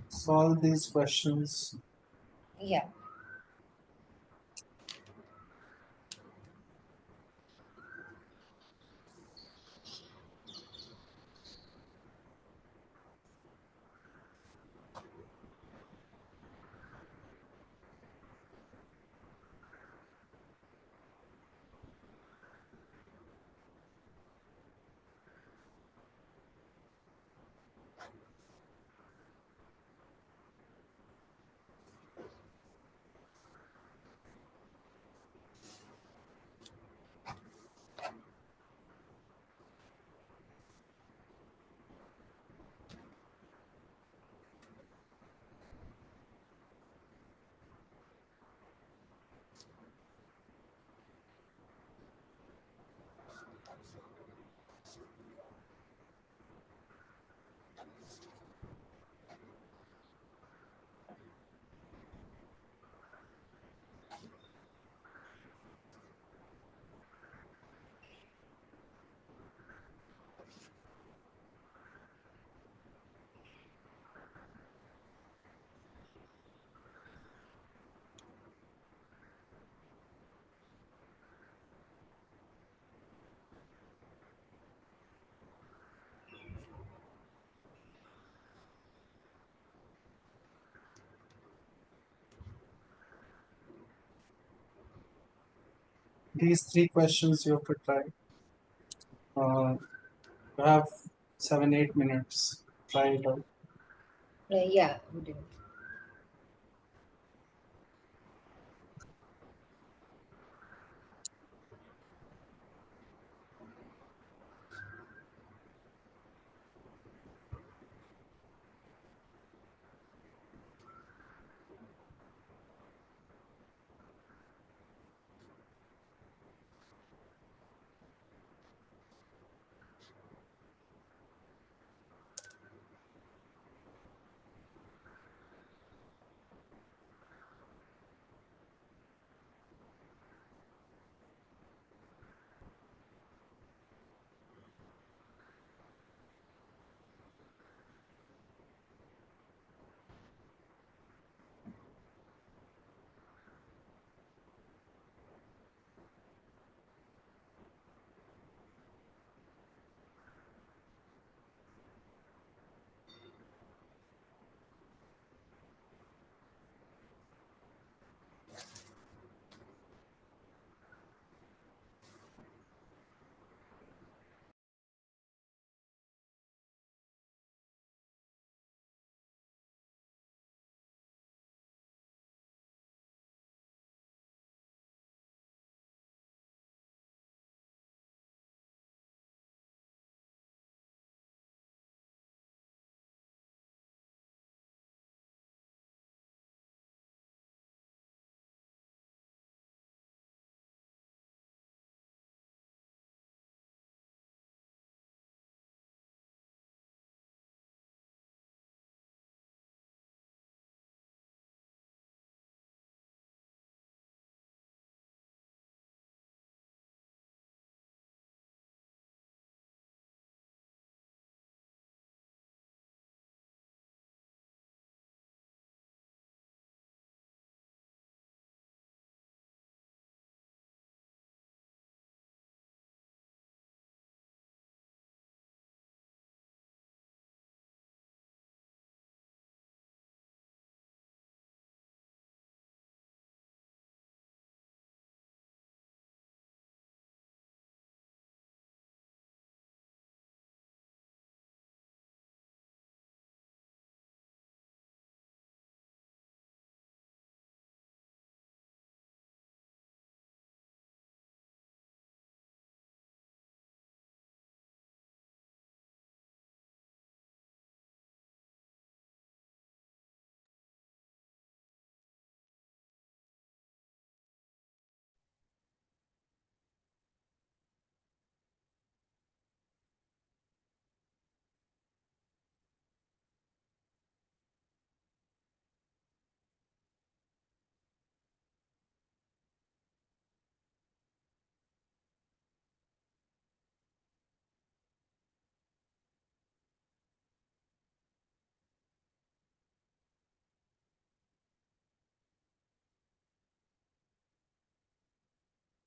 Speaker 1: Solve these questions.
Speaker 2: Yeah.
Speaker 1: these three questions you have to try. You have 7-8 minutes. Try it out.
Speaker 2: Yeah, we did.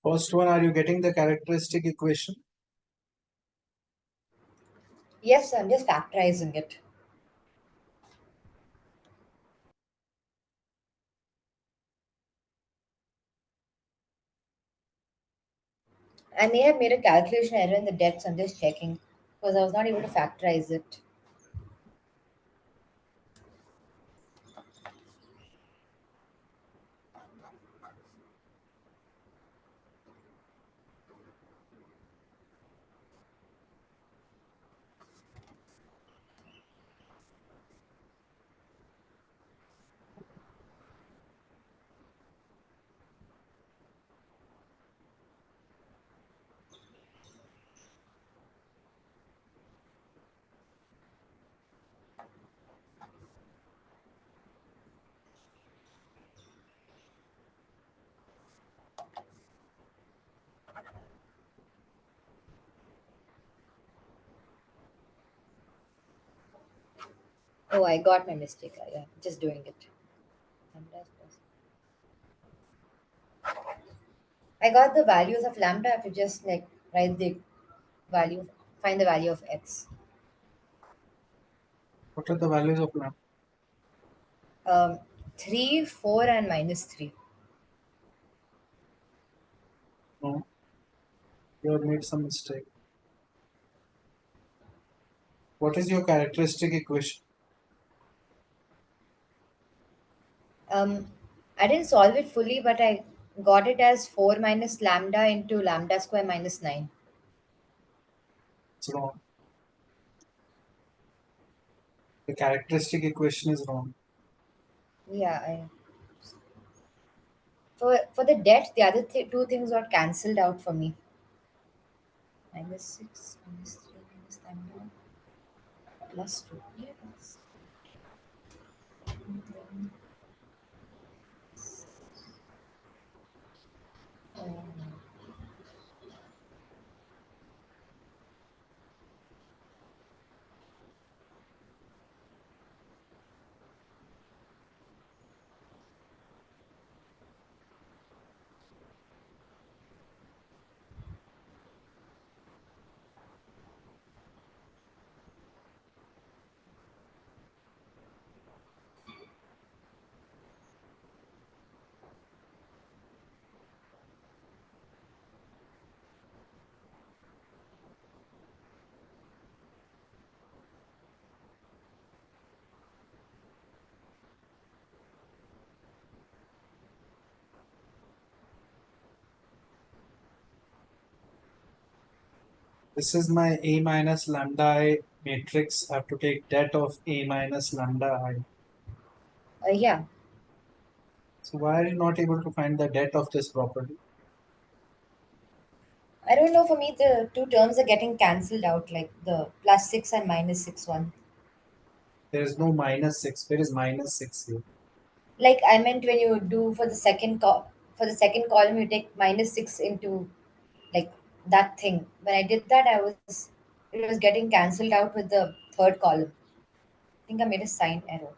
Speaker 1: First one, are you getting the characteristic equation?
Speaker 2: Yes, I'm just factorizing it. I may have made a calculation error in the depths. I'm just checking because I was not able to factorize it. Oh, I got my mistake. Yeah, just doing it. I got the values of lambda. I have to just like write the value, find the value of x.
Speaker 1: What are the values of lambda?
Speaker 2: Um, 3, 4, and -3.
Speaker 1: No, you have made some mistake. What is your characteristic equation?
Speaker 2: Um, I didn't solve it fully, but I got it as 4 minus lambda into lambda square minus 9.
Speaker 1: It's wrong. The characteristic equation is wrong.
Speaker 2: Yeah, for the debt, the other two things got cancelled out for me. Minus 6, minus 3, minus lambda, plus 2. Yes. Um,
Speaker 1: This is my A minus lambda I matrix. I have to take det of A minus lambda I.
Speaker 2: yeah,
Speaker 1: So why are you not able to find the det of this property?
Speaker 2: I don't know. For me, the two terms are getting cancelled out, like the plus 6 and minus 6 one.
Speaker 1: There is no minus 6. Where is minus 6 here?
Speaker 2: Like I meant when you do for the for the second column, you take minus 6 into like that thing. When I did that, it was getting cancelled out with the third column. I think I made a sign error.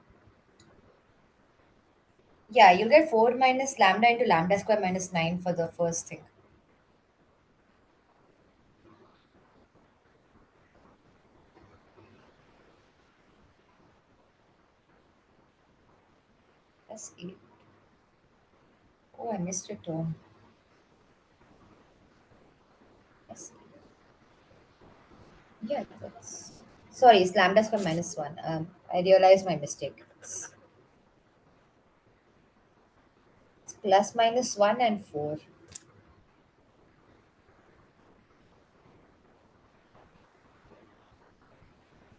Speaker 2: Yeah, you'll get 4 minus lambda into lambda square minus 9 for the first thing. That's 8. Oh, I missed a term. That's, yeah, that's. Sorry, it's lambda square minus 1. I realized my mistake. It's plus minus 1 and 4.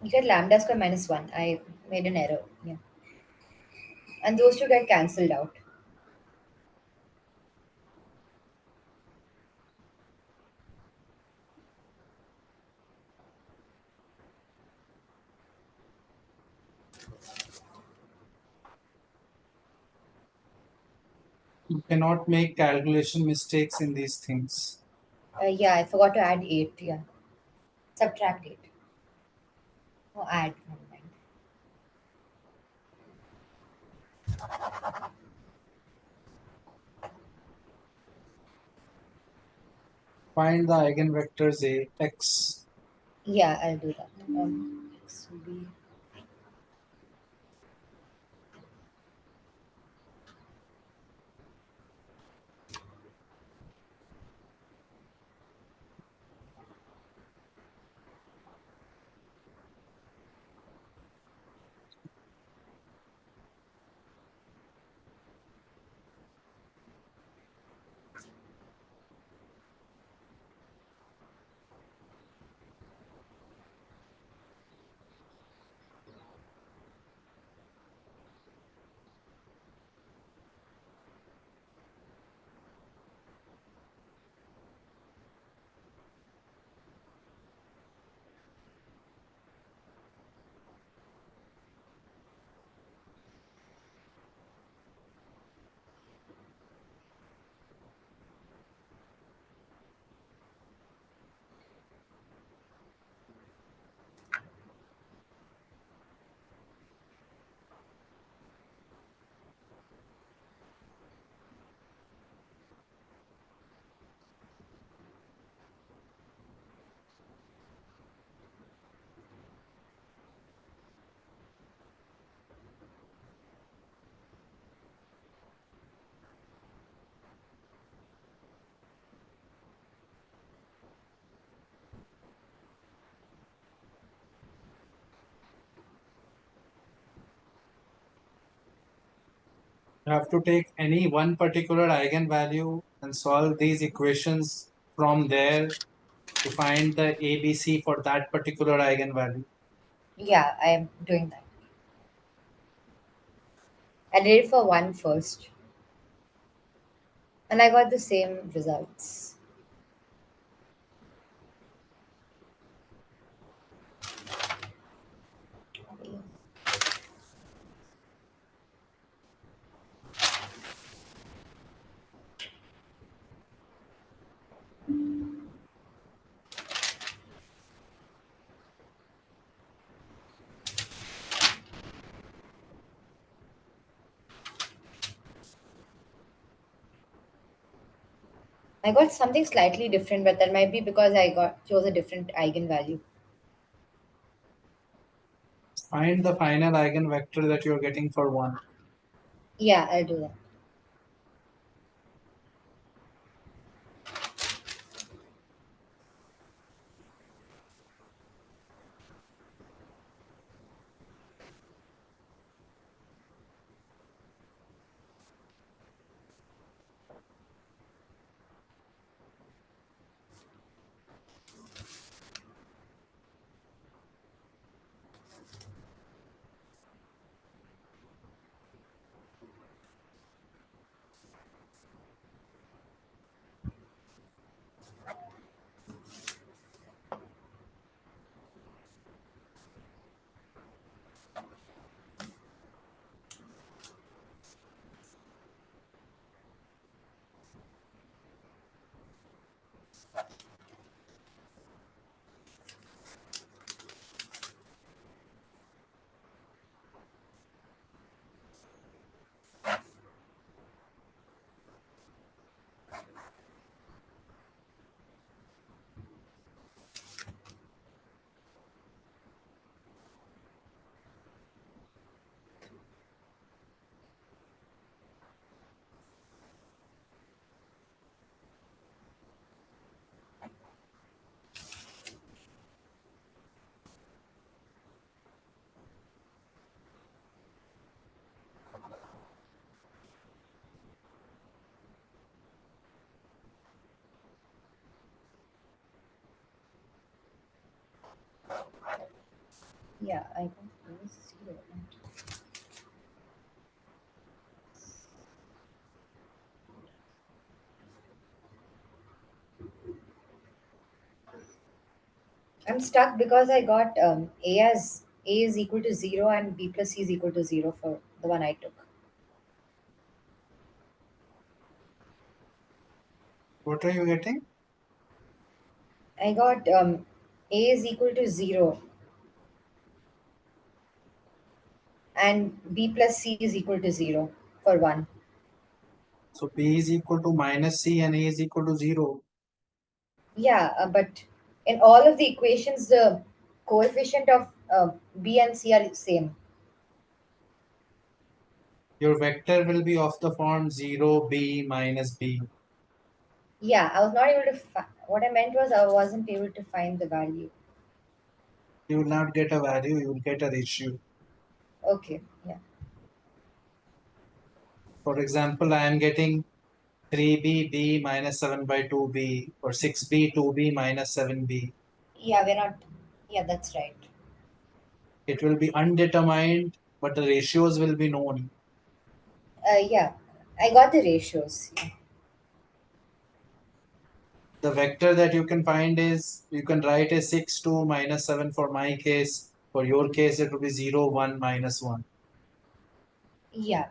Speaker 2: You get lambda square minus 1. I made an error. Yeah. And those two get cancelled out.
Speaker 1: You cannot make calculation mistakes in these things.
Speaker 2: Yeah, I forgot to add 8. Yeah. Subtract 8. Oh, add. Never mind.
Speaker 1: Find the eigenvectors A x.
Speaker 2: Yeah, I'll do that. X will be.
Speaker 1: You have to take any one particular eigenvalue and solve these equations from there to find the ABC for that particular eigenvalue.
Speaker 2: Yeah, I am doing that. I did it for one first, and I got the same results. I got something slightly different, but that might be because I got chose a different eigenvalue.
Speaker 1: Find the final eigenvector that you're getting for 1.
Speaker 2: Yeah, I'll do that. Yeah, I got this zero. I'm stuck because I got a as a is equal to zero and b plus c is equal to zero for the one I took.
Speaker 1: What are you getting?
Speaker 2: I got a is equal to zero and b plus c is equal to zero for one.
Speaker 1: So B is equal to minus C and A is equal to 0.
Speaker 2: Yeah, but in all of the equations, the coefficient of b and c are same.
Speaker 1: Your vector will be of the form 0, B, minus B.
Speaker 2: Yeah, I was not able to. What I meant was I wasn't able to find the value.
Speaker 1: You will not get a value, you will get a ratio.
Speaker 2: Okay, yeah,
Speaker 1: For example, I am getting 3B, B minus 7 by 2B, or 6B, 2B minus 7B.
Speaker 2: yeah, we're not. Yeah, that's right.
Speaker 1: It will be undetermined, but the ratios will be known.
Speaker 2: Yeah, I got the ratios. Yeah.
Speaker 1: The vector that you can find is, you can write as 6, 2, minus 7 for my case. For your case, it will be 0, 1, minus 1.
Speaker 2: Yeah,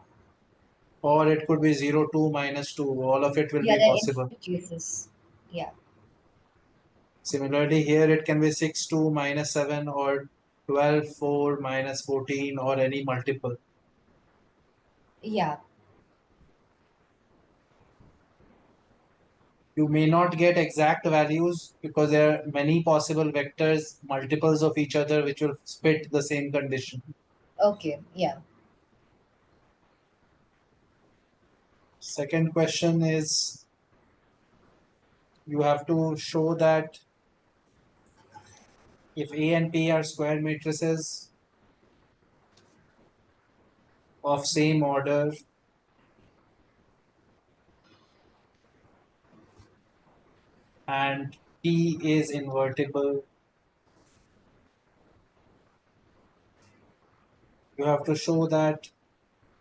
Speaker 1: Or it could be 0, 2, minus 2. All of it will
Speaker 2: yeah,
Speaker 1: be
Speaker 2: they're
Speaker 1: possible.
Speaker 2: infinite cases. Yeah,
Speaker 1: Similarly, here it can be 6, 2, minus 7, or 12, 4, minus 14, or any multiple.
Speaker 2: yeah,
Speaker 1: You may not get exact values because there are many possible vectors, multiples of each other, which will fit the same condition.
Speaker 2: okay, yeah,
Speaker 1: Second question is, you have to show that if A and P are square matrices of same order, and P is invertible, you have to show that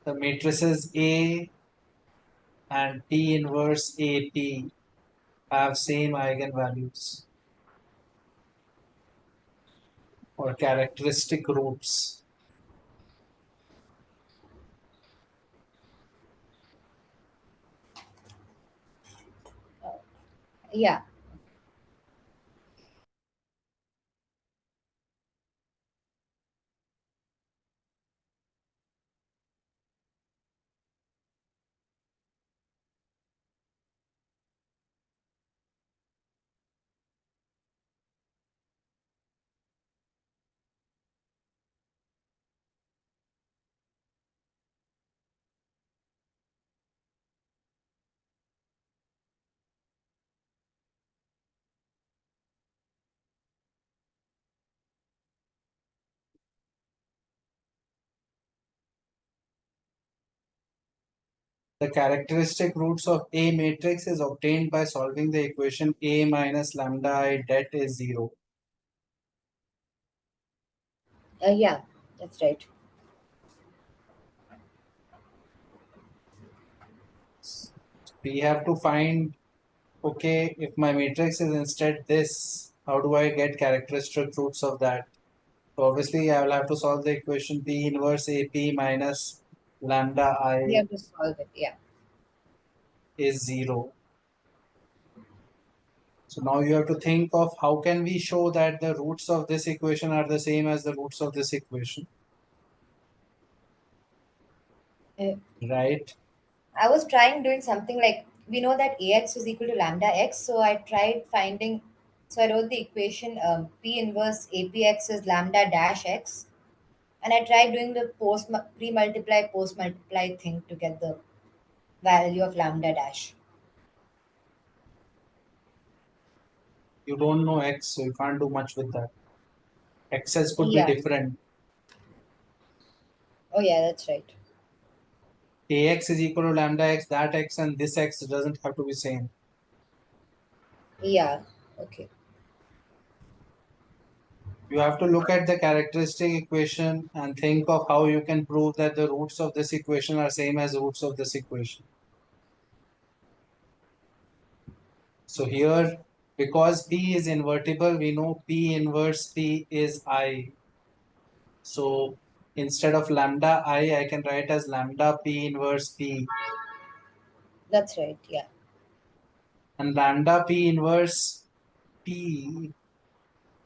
Speaker 1: the matrices A and P inverse AP have same eigenvalues or characteristic roots.
Speaker 2: Yeah.
Speaker 1: The characteristic roots of A matrix is obtained by solving the equation A minus lambda I det is 0.
Speaker 2: Yeah, that's right.
Speaker 1: We have to find, okay, if my matrix is instead this, how do I get characteristic roots of that? So obviously, I will have to solve the equation P inverse AP minus lambda
Speaker 2: We
Speaker 1: I
Speaker 2: have to solve it. Yeah.
Speaker 1: is 0. So now you have to think of how can we show that the roots of this equation are the same as the roots of this equation,
Speaker 2: Uh,
Speaker 1: right?
Speaker 2: I was trying doing something like we know that ax is equal to lambda x, so I tried finding. So I wrote the equation p inverse apx is lambda dash x, and I tried doing the pre-multiply post-multiply thing to get the value of lambda dash.
Speaker 1: You don't know x, so you can't do much with that. X's could be
Speaker 2: Yeah.
Speaker 1: different.
Speaker 2: Oh yeah, that's right.
Speaker 1: Ax is equal to lambda x, that x and this x doesn't have to be same.
Speaker 2: Yeah. Okay.
Speaker 1: You have to look at the characteristic equation and think of how you can prove that the roots of this equation are same as roots of this equation. So here, because P is invertible, we know P inverse P is I. So instead of lambda I can write as lambda P inverse P.
Speaker 2: That's right. Yeah.
Speaker 1: And lambda P inverse P,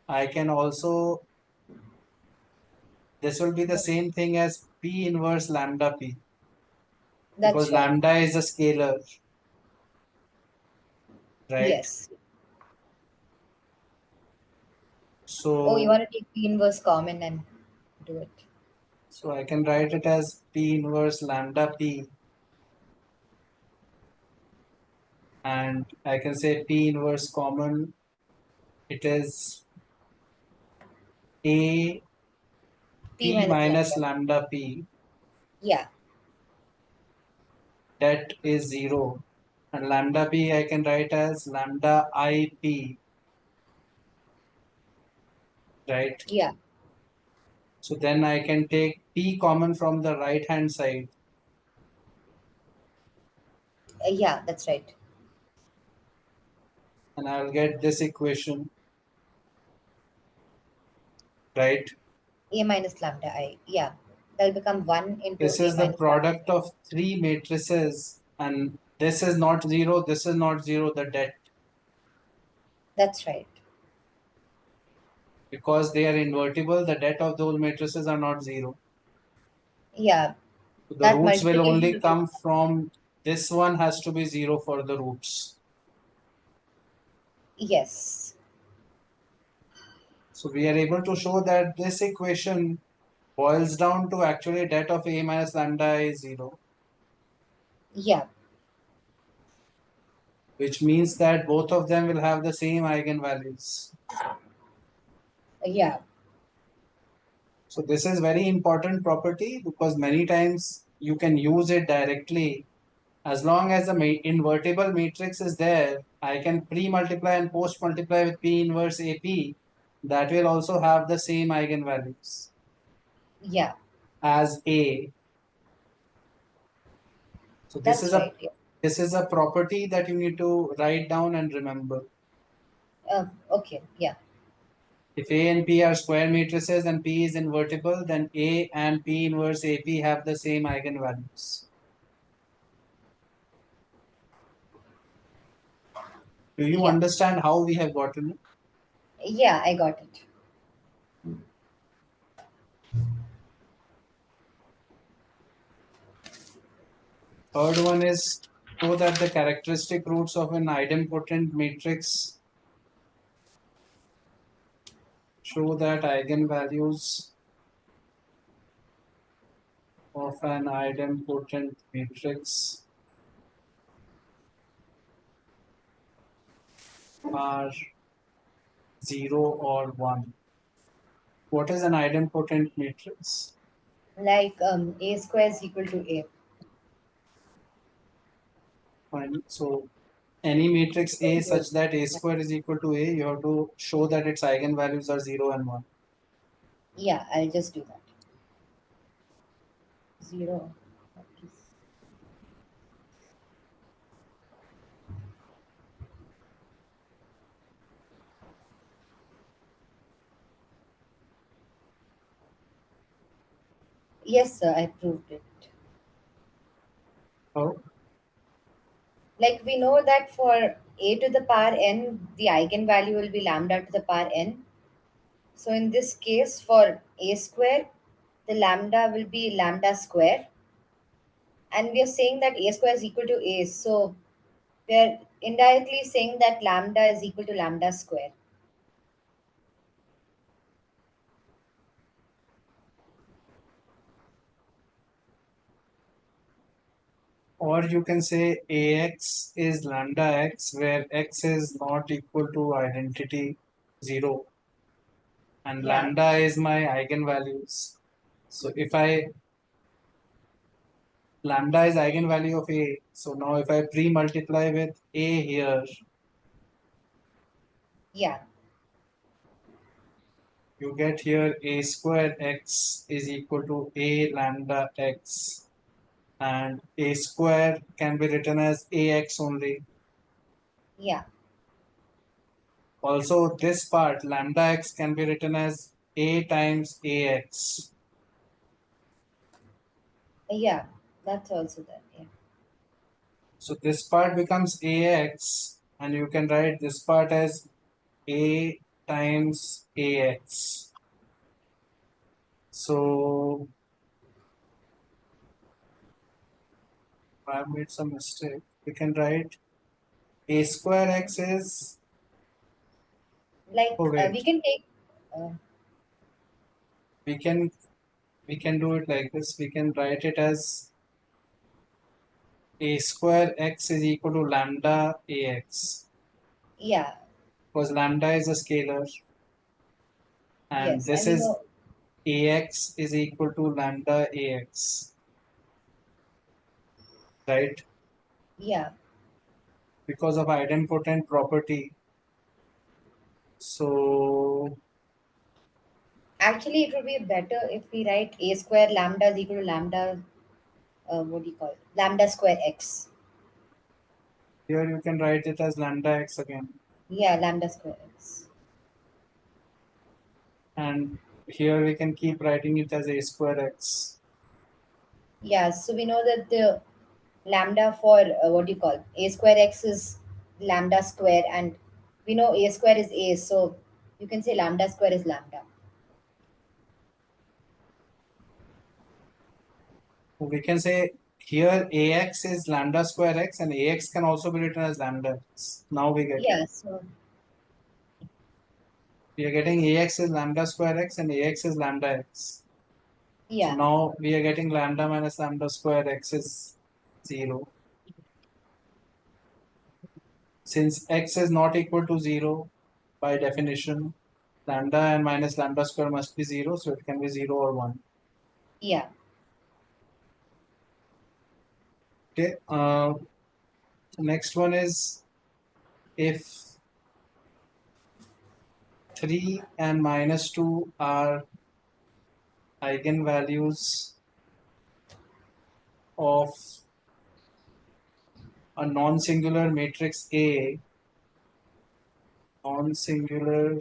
Speaker 1: I can also, this will be the same thing as P inverse lambda P, because
Speaker 2: That's right.
Speaker 1: lambda is a scalar, right?
Speaker 2: Yes. Oh, you
Speaker 1: So,
Speaker 2: want to take p inverse common and do it.
Speaker 1: so I can write it as P inverse lambda P, and I can say P inverse common, it is A
Speaker 2: P
Speaker 1: P
Speaker 2: minus
Speaker 1: minus
Speaker 2: lambda.
Speaker 1: lambda P,
Speaker 2: Yeah.
Speaker 1: that is 0. And lambda P I can write as lambda I P, right?
Speaker 2: Yeah.
Speaker 1: So then I can take P common from the right hand side,
Speaker 2: Yeah, that's right.
Speaker 1: and I'll get this equation, right?
Speaker 2: A minus lambda I. Yeah. That'll become 1 into
Speaker 1: This
Speaker 2: A
Speaker 1: is the
Speaker 2: minus lambda
Speaker 1: product
Speaker 2: I.
Speaker 1: of three matrices, and this is not 0, this is not 0, the det,
Speaker 2: That's right.
Speaker 1: because they are invertible, the det of those matrices are not 0.
Speaker 2: Yeah.
Speaker 1: So the
Speaker 2: That
Speaker 1: roots will
Speaker 2: multiplication
Speaker 1: only
Speaker 2: will be.
Speaker 1: come from this one has to be 0 for the roots.
Speaker 2: Yes.
Speaker 1: So we are able to show that this equation boils down to actually det of A minus lambda is 0,
Speaker 2: Yeah.
Speaker 1: which means that both of them will have the same eigenvalues.
Speaker 2: Yeah.
Speaker 1: So this is very important property because many times you can use it directly As long as the invertible matrix is there, I can pre-multiply and post-multiply with P inverse AP. That will also have the same eigenvalues
Speaker 2: Yeah,
Speaker 1: as A. So
Speaker 2: that's right. Yeah.
Speaker 1: this is a property that you need to write down and remember.
Speaker 2: Okay. Yeah.
Speaker 1: If A and P are square matrices and P is invertible, then A and P inverse AP have the same eigenvalues. Do you
Speaker 2: Yeah.
Speaker 1: understand how we have gotten it?
Speaker 2: Yeah, I got it.
Speaker 1: Third one is show that the characteristic roots of an idempotent matrix show that eigenvalues of an idempotent matrix are 0 or 1. What is an idempotent matrix?
Speaker 2: Like a square is equal to a.
Speaker 1: Fine. So any matrix A such that A square is equal to A, you have to show that its eigenvalues are 0 and 1.
Speaker 2: Yeah, I'll just do that. 0. Yes, sir, I proved it.
Speaker 1: How?
Speaker 2: Like we know that for a to the power n, the eigenvalue will be lambda to the power n. So in this case, for a square, the lambda will be lambda square. And we are saying that a square is equal to a. So we are indirectly saying that lambda is equal to lambda square.
Speaker 1: Or you can say AX is lambda x, where x is not equal to identity 0, and
Speaker 2: Yeah,
Speaker 1: lambda is my eigenvalues. So if I lambda is eigenvalue of A, so now if I pre-multiply with A here,
Speaker 2: yeah,
Speaker 1: you get here A square x is equal to A lambda x, and A square can be written as AX only.
Speaker 2: yeah,
Speaker 1: Also, this part lambda x can be written as A times AX.
Speaker 2: yeah. That's also that. Yeah,
Speaker 1: So this part becomes AX, and you can write this part as A times AX. So I have made some mistake. We can write A square x is,
Speaker 2: like
Speaker 1: oh
Speaker 2: we
Speaker 1: wait,
Speaker 2: can take. Uh,
Speaker 1: we can we can do it like this. We can write it as A square x is equal to lambda AX,
Speaker 2: yeah,
Speaker 1: because lambda is a scalar, and
Speaker 2: yes,
Speaker 1: this
Speaker 2: and we
Speaker 1: is
Speaker 2: know.
Speaker 1: AX is equal to lambda AX, right?
Speaker 2: Yeah,
Speaker 1: Because of idempotent property. So
Speaker 2: actually, it would be better if we write a square lambda is equal to lambda. What do you call it? Lambda square x.
Speaker 1: here you can write it as lambda x again,
Speaker 2: Yeah, lambda square x.
Speaker 1: and here we can keep writing it as A square x.
Speaker 2: Yeah, so we know that the lambda for what do you call a square x is lambda square, and we know a square is a, so you can say lambda square is lambda.
Speaker 1: We can say here AX is lambda square x, and AX can also be written as lambda x. Now we get it.
Speaker 2: Yeah, so
Speaker 1: We are getting AX is lambda square x and AX is lambda x. So
Speaker 2: yeah,
Speaker 1: now we are getting lambda minus lambda square x is 0. Since x is not equal to 0 by definition, lambda and minus lambda square must be 0, so it can be 0 or 1.
Speaker 2: yeah,
Speaker 1: Okay. Next one is if 3 and -2 are eigenvalues of a non-singular matrix A, non-singular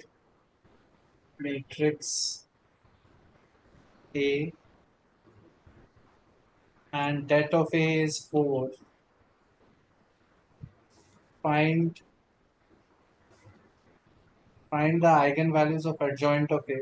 Speaker 1: matrix A, and det of A is 4, find the eigenvalues of adjoint of A.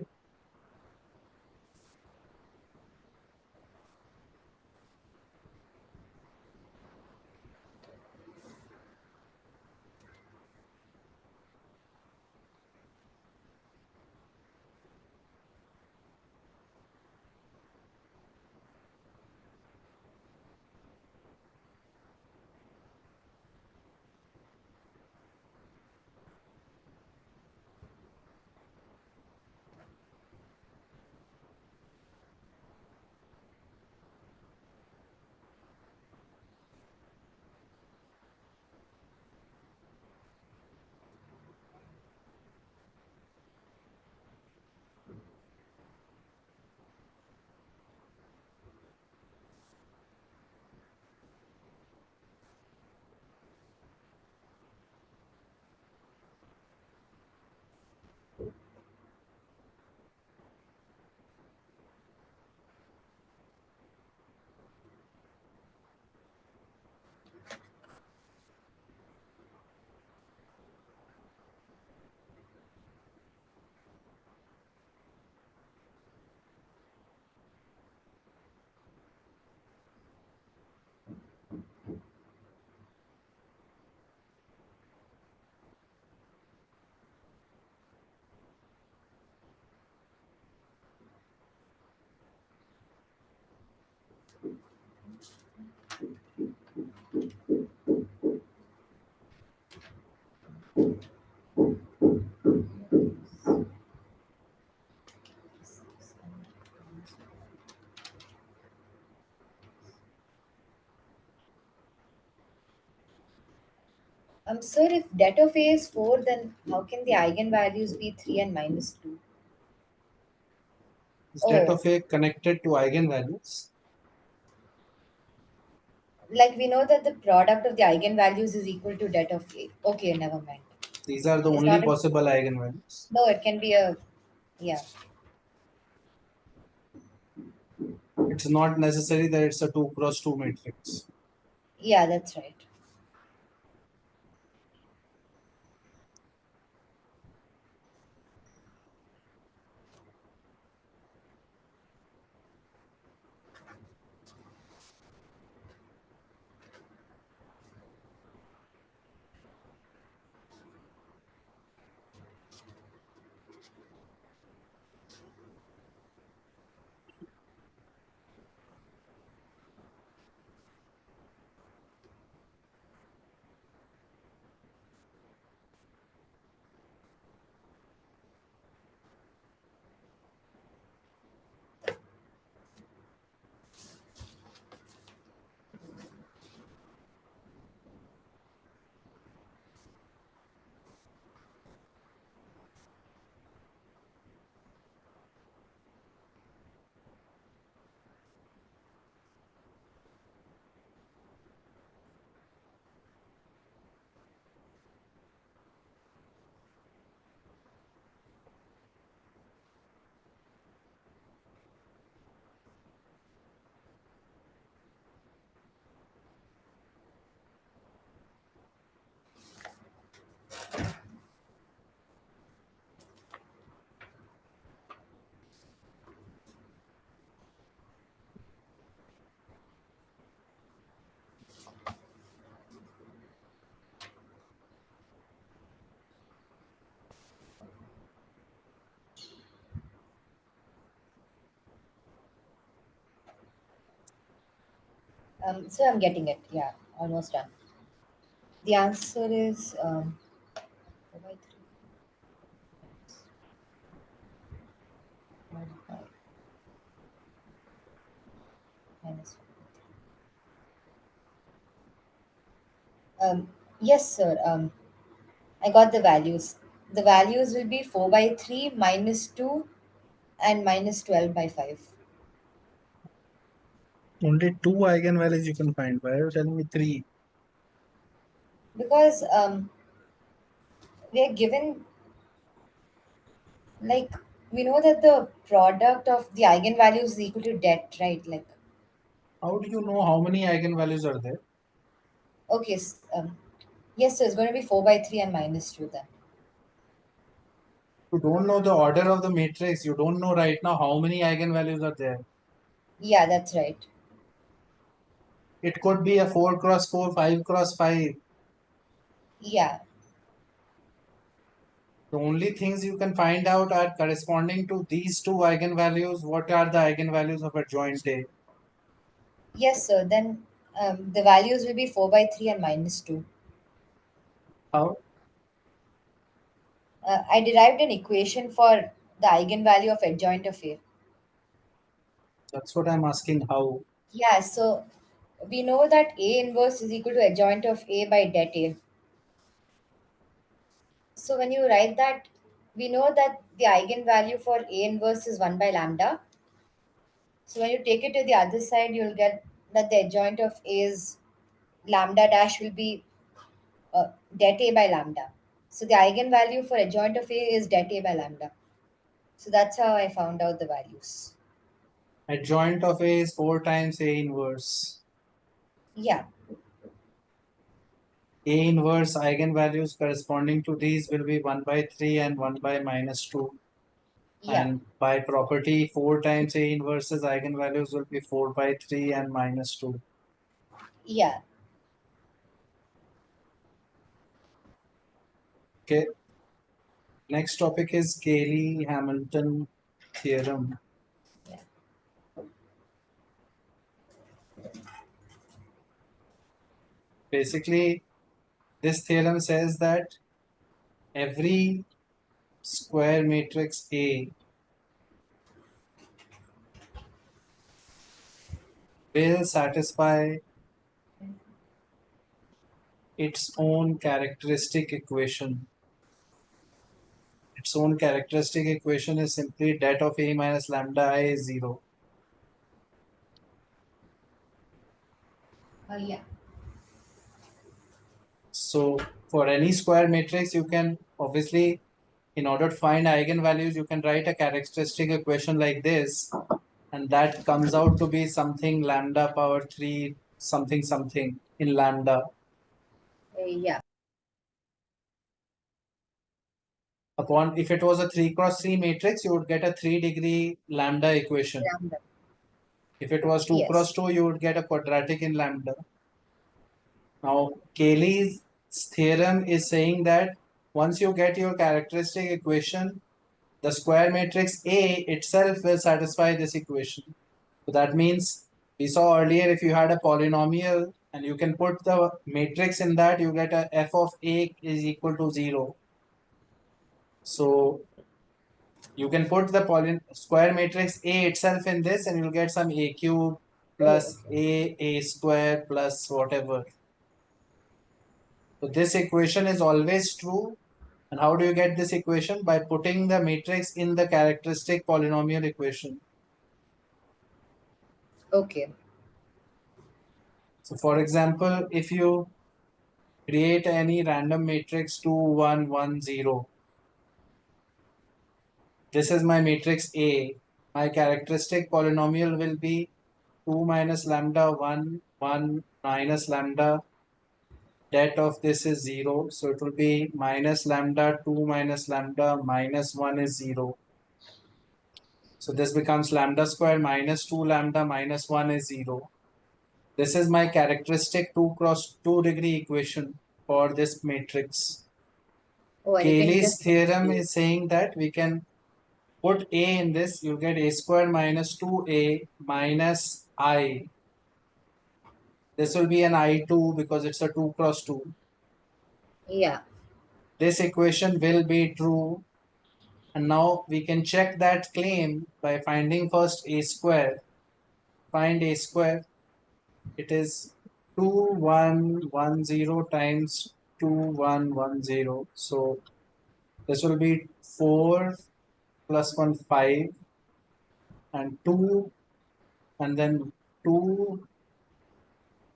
Speaker 2: Sir, if det of A is 4, then how can the eigenvalues be 3 and -2?
Speaker 1: Is det
Speaker 2: Oh,
Speaker 1: of A connected to eigenvalues?
Speaker 2: like we know that the product of the eigenvalues is equal to det of A. Okay, never mind.
Speaker 1: These are the
Speaker 2: It's
Speaker 1: only
Speaker 2: not a,
Speaker 1: possible eigenvalues.
Speaker 2: no, it can be a, yeah,
Speaker 1: It's not necessary that it's a 2 cross 2 matrix.
Speaker 2: yeah, that's right. So I'm getting it. Yeah, almost done. The answer is 4 by 3 multiplied minus 4. Yes, sir. I got the values. The values will be 4 by 3, minus 2, and minus 12 by 5.
Speaker 1: Only two eigenvalues you can find. Why are you telling me three?
Speaker 2: Because we are given, like, we know that the product of the eigenvalues is equal to det, right? Like,
Speaker 1: How do you know how many eigenvalues are there?
Speaker 2: okay, yes, so it's going to be 4 by 3 and minus 2 then.
Speaker 1: You don't know the order of the matrix. You don't know right now how many eigenvalues are there.
Speaker 2: Yeah, that's right.
Speaker 1: It could be a 4 cross 4, 5 cross 5.
Speaker 2: Yeah.
Speaker 1: The only things you can find out are corresponding to these two eigenvalues. What are the eigenvalues of a joint A?
Speaker 2: Yes, sir. Then the values will be 4 by 3 and minus 2.
Speaker 1: How?
Speaker 2: I derived an equation for the eigenvalue of adjoint of A.
Speaker 1: That's what I'm asking. How?
Speaker 2: Yeah, so we know that A inverse is equal to adjoint of A by det A. So when you write that, we know that the eigenvalue for A inverse is 1 by lambda. So when you take it to the other side, you'll get that the adjoint of A's lambda dash will be det A by lambda. So the eigenvalue for adjoint of A is det A by lambda. So that's how I found out the values.
Speaker 1: Adjoint of A is 4 times A inverse.
Speaker 2: Yeah,
Speaker 1: A inverse eigenvalues corresponding to these will be 1 by 3 and 1 by minus 2.
Speaker 2: yeah,
Speaker 1: And by property, 4 times A inverse's eigenvalues will be 4 by 3 and minus 2.
Speaker 2: yeah.
Speaker 1: Okay. Next topic is Cayley-Hamilton theorem.
Speaker 2: Yeah.
Speaker 1: Basically, this theorem says that every square matrix A will satisfy its own characteristic equation. Its own characteristic equation is simply that of A minus lambda I is 0.
Speaker 2: Yeah.
Speaker 1: So for any square matrix, you can obviously, in order to find eigenvalues, you can write a characteristic equation like this, and that comes out to be something lambda power 3 something something in lambda.
Speaker 2: Yeah.
Speaker 1: Upon, if it was a 3 cross 3 matrix, you would get a 3-degree lambda equation.
Speaker 2: Lambda.
Speaker 1: If it was 2 cross
Speaker 2: Yes.
Speaker 1: 2, you would get a quadratic in lambda. Now, Cayley's theorem is saying that once you get your characteristic equation, the square matrix A itself will satisfy this equation. So that means we saw earlier, if you had a polynomial and you can put the matrix in that, you get a f of A is equal to 0. So you can put the square matrix A itself in this and you'll get some A cube
Speaker 2: Oh,
Speaker 1: plus
Speaker 2: okay.
Speaker 1: A square plus whatever. So this equation is always true. And how do you get this equation? By putting the matrix in the characteristic polynomial equation.
Speaker 2: Okay.
Speaker 1: So for example, if you create any random matrix 2, 1, 1, 0, this is my matrix A. My characteristic polynomial will be 2 minus lambda 1, 1 minus lambda. That of this is 0. So it will be minus lambda 2 minus lambda minus 1 is 0. So this becomes lambda square minus 2 lambda minus 1 is 0. This is my characteristic 2 cross 2 degree equation for this matrix.
Speaker 2: Oh, and you can
Speaker 1: Cayley's
Speaker 2: just
Speaker 1: theorem
Speaker 2: substitute.
Speaker 1: is saying that we can put A in this, you get A square minus 2A minus I. This will be an I2 because it's a 2 cross 2.
Speaker 2: Yeah.
Speaker 1: This equation will be true. And now we can check that claim by finding first A square. Find A square. It is 2 1 1 0 times 2 1 1 0. So this will be 4 plus 1 5 and 2 and then 2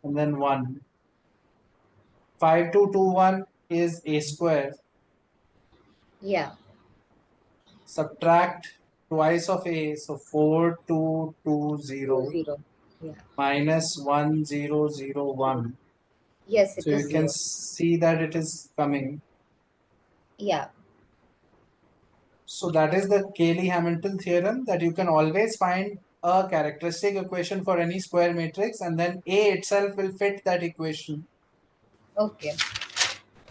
Speaker 1: and then 1. 5 2 2 1 is a square.
Speaker 2: Yeah.
Speaker 1: Subtract twice of a, so 4 2 2
Speaker 2: Two
Speaker 1: 0
Speaker 2: zero. Yeah.
Speaker 1: minus 1 0 0 1.
Speaker 2: Yes,
Speaker 1: So
Speaker 2: it is
Speaker 1: you can
Speaker 2: 0.
Speaker 1: see that it is coming.
Speaker 2: Yeah.
Speaker 1: So that is the Cayley-Hamilton theorem, that you can always find a characteristic equation for any square matrix and then A itself will fit that equation.
Speaker 2: Okay.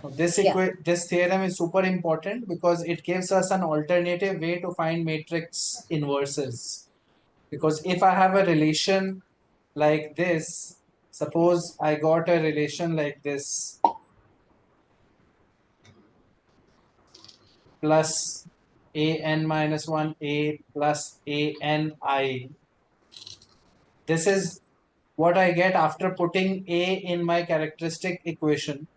Speaker 1: Now,
Speaker 2: Yeah.
Speaker 1: this theorem is super important because it gives us an alternative way to find matrix inverses. Because if I have a relation like this, suppose I got a relation like this, plus an minus 1 a plus an I. This is what I get after putting a in my characteristic equation.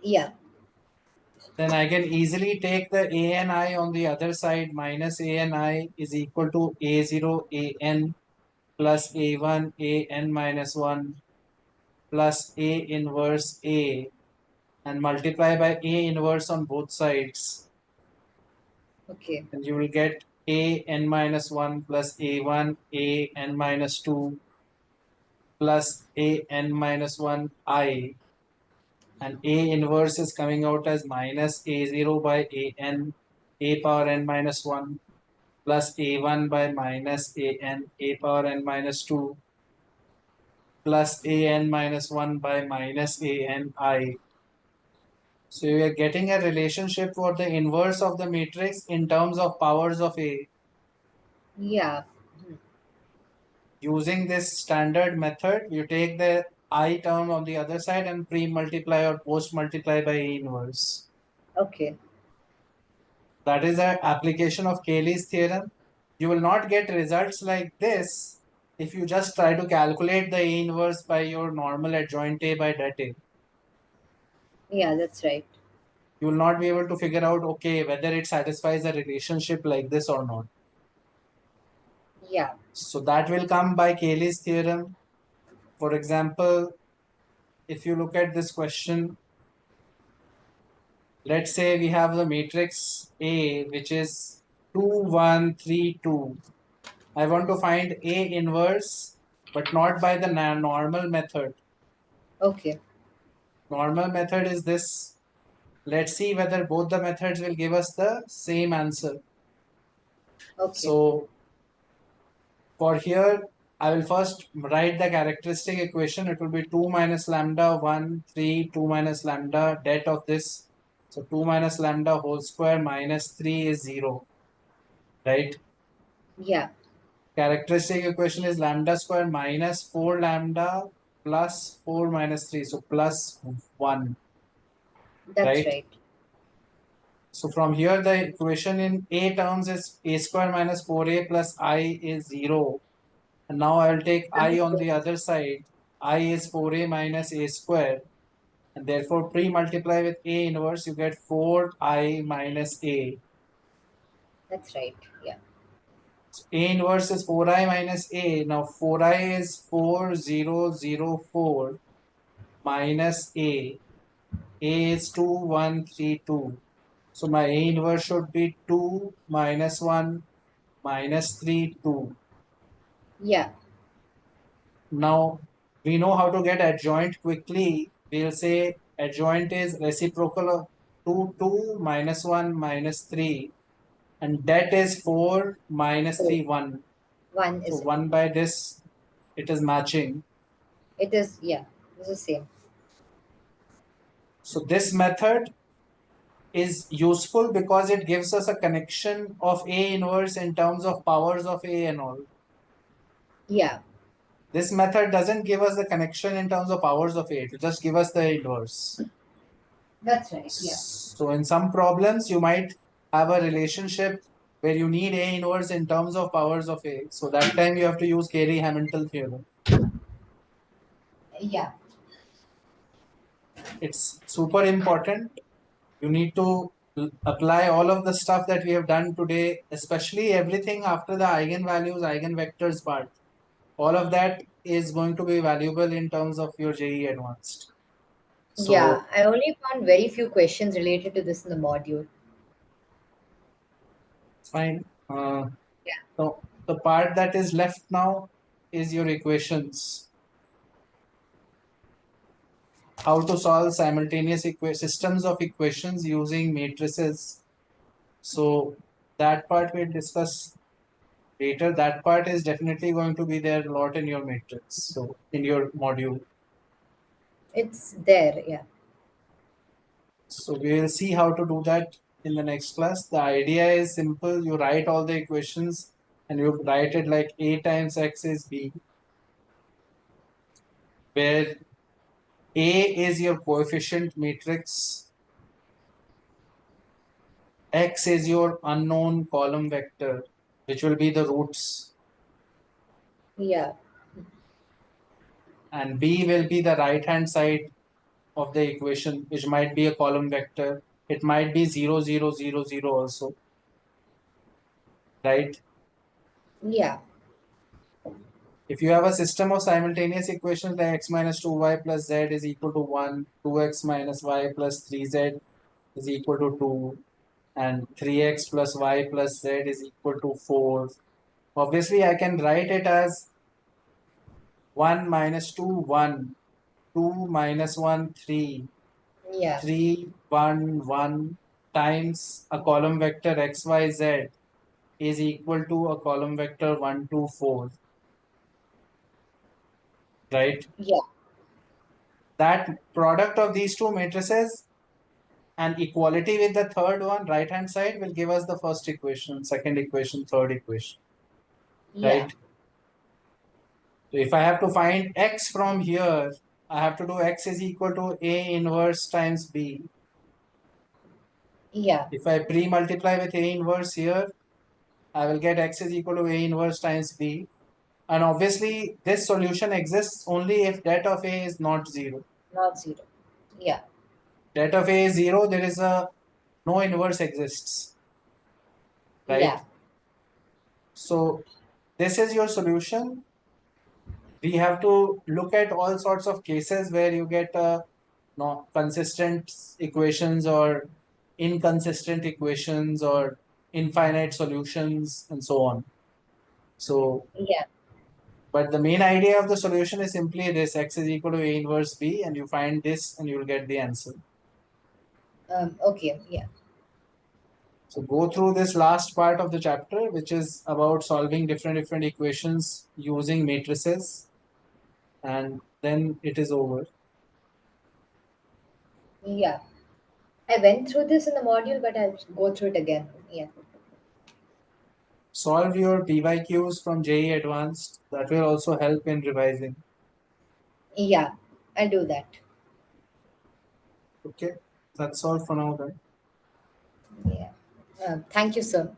Speaker 2: Yeah.
Speaker 1: Then I can easily take the a and I on the other side. Minus a and I is equal to a0 an plus a1 an minus 1 plus a inverse a, and multiply by a inverse on both sides.
Speaker 2: Okay.
Speaker 1: And you will get a n minus 1 plus a1 a n minus 2 plus a n minus 1 I, and a inverse is coming out as minus a0 by an a power n minus 1 plus a1 by minus an a power n minus 2 plus an minus 1 by minus an I. So we are getting a relationship for the inverse of the matrix in terms of powers of a.
Speaker 2: Yeah.
Speaker 1: Using this standard method, you take the I term on the other side and pre-multiply or post-multiply by A inverse.
Speaker 2: Okay.
Speaker 1: That is an application of Cayley's theorem. You will not get results like this if you just try to calculate the A inverse by your normal adjoint A by det A.
Speaker 2: Yeah, that's right.
Speaker 1: You will not be able to figure out, okay, whether it satisfies a relationship like this or not.
Speaker 2: Yeah.
Speaker 1: So that will come by Cayley's theorem. For example, if you look at this question, let's say we have the matrix A, which is 2, 1, 3, 2. I want to find A inverse, but not by the normal method.
Speaker 2: Okay.
Speaker 1: Normal method is this. Let's see whether both the methods will give us the same answer.
Speaker 2: Okay.
Speaker 1: So for here, I will first write the characteristic equation. It will be 2 minus lambda 1, 3, 2 minus lambda, det of this. So 2 minus lambda whole square minus 3 is 0, right?
Speaker 2: Yeah.
Speaker 1: Characteristic equation is lambda square minus 4 lambda plus 4 minus 3. So plus 1,
Speaker 2: That's
Speaker 1: right?
Speaker 2: right.
Speaker 1: So from here, the equation in A terms is a square minus 4a plus I is 0. And now I will take I on the other side. I is 4a minus a square. And therefore pre-multiply with A inverse, you get 4I minus A.
Speaker 2: That's right. Yeah.
Speaker 1: A inverse is 4I minus A. Now 4I is 4004 minus A. A is 2132. So my A inverse should be 2 minus 1 minus 3, 2.
Speaker 2: Yeah.
Speaker 1: Now we know how to get adjoint quickly. We'll say adjoint is reciprocal of 2, 2 minus 1 minus 3. And that is 4 minus
Speaker 2: 4.
Speaker 1: 3, 1.
Speaker 2: 1,
Speaker 1: So
Speaker 2: isn't it?
Speaker 1: 1 by this, it is matching.
Speaker 2: It is, yeah. It's the same.
Speaker 1: So this method is useful because it gives us a connection of A inverse in terms of powers of A and all.
Speaker 2: Yeah.
Speaker 1: This method doesn't give us the connection in terms of powers of A, it will just give us the inverse.
Speaker 2: That's right. Yeah.
Speaker 1: So in some problems, you might have a relationship where you need A inverse in terms of powers of A. So that time you have to use Carey-Hamilton theorem.
Speaker 2: Yeah.
Speaker 1: It's super important. You need to apply all of the stuff that we have done today, especially everything after the eigenvalues, eigenvectors part. All of that is going to be valuable in terms of your JEE advanced.
Speaker 2: Yeah,
Speaker 1: So
Speaker 2: I only found very few questions related to this in the module.
Speaker 1: fine.
Speaker 2: Yeah.
Speaker 1: So the part that is left now is your equations. How to solve simultaneous systems of equations using matrices. So that part we'll discuss later. That part is definitely going to be there a lot in your matrix. So in your module.
Speaker 2: It's there, yeah.
Speaker 1: So we will see how to do that in the next class. The idea is simple. You write all the equations and you write it like A times X is B, where A is your coefficient matrix, X is your unknown column vector, which will be the roots,
Speaker 2: Yeah.
Speaker 1: and B will be the right hand side of the equation, which might be a column vector. It might be 0, 0, 0, 0 also, right?
Speaker 2: Yeah.
Speaker 1: If you have a system of simultaneous equations like x minus 2y plus z is equal to 1, 2x minus y plus 3z is equal to 2, and 3x plus y plus z is equal to 4. Obviously, I can write it as 1 minus 2, 1, 2 minus 1, 3,
Speaker 2: Yeah.
Speaker 1: 3, 1, 1 times a column vector xyz is equal to a column vector 1, 2, 4, right?
Speaker 2: Yeah.
Speaker 1: That product of these two matrices and equality with the third one, right hand side, will give us the first equation, second equation, third equation,
Speaker 2: Yeah.
Speaker 1: right? So if I have to find x from here, I have to do x is equal to A inverse times B.
Speaker 2: Yeah.
Speaker 1: If I pre-multiply with A inverse here, I will get x is equal to A inverse times B. And obviously, this solution exists only if det of A is not 0.
Speaker 2: Not zero. Yeah.
Speaker 1: Det of A is 0, there is a no inverse exists, right?
Speaker 2: Yeah.
Speaker 1: So this is your solution. We have to look at all sorts of cases where you get no consistent equations or inconsistent equations or infinite solutions and so on. So,
Speaker 2: Yeah.
Speaker 1: but the main idea of the solution is simply this: x is equal to A inverse B, and you find this and you'll get the answer.
Speaker 2: Okay. Yeah.
Speaker 1: So go through this last part of the chapter, which is about solving different equations using matrices, and then it is over.
Speaker 2: Yeah. I went through this in the module, but I'll go through it again. Yeah.
Speaker 1: Solve your PYQs from JEE Advanced. That will also help in revising.
Speaker 2: Yeah. I'll do that.
Speaker 1: Okay, that's all for now then.
Speaker 2: Yeah. Thank you, sir.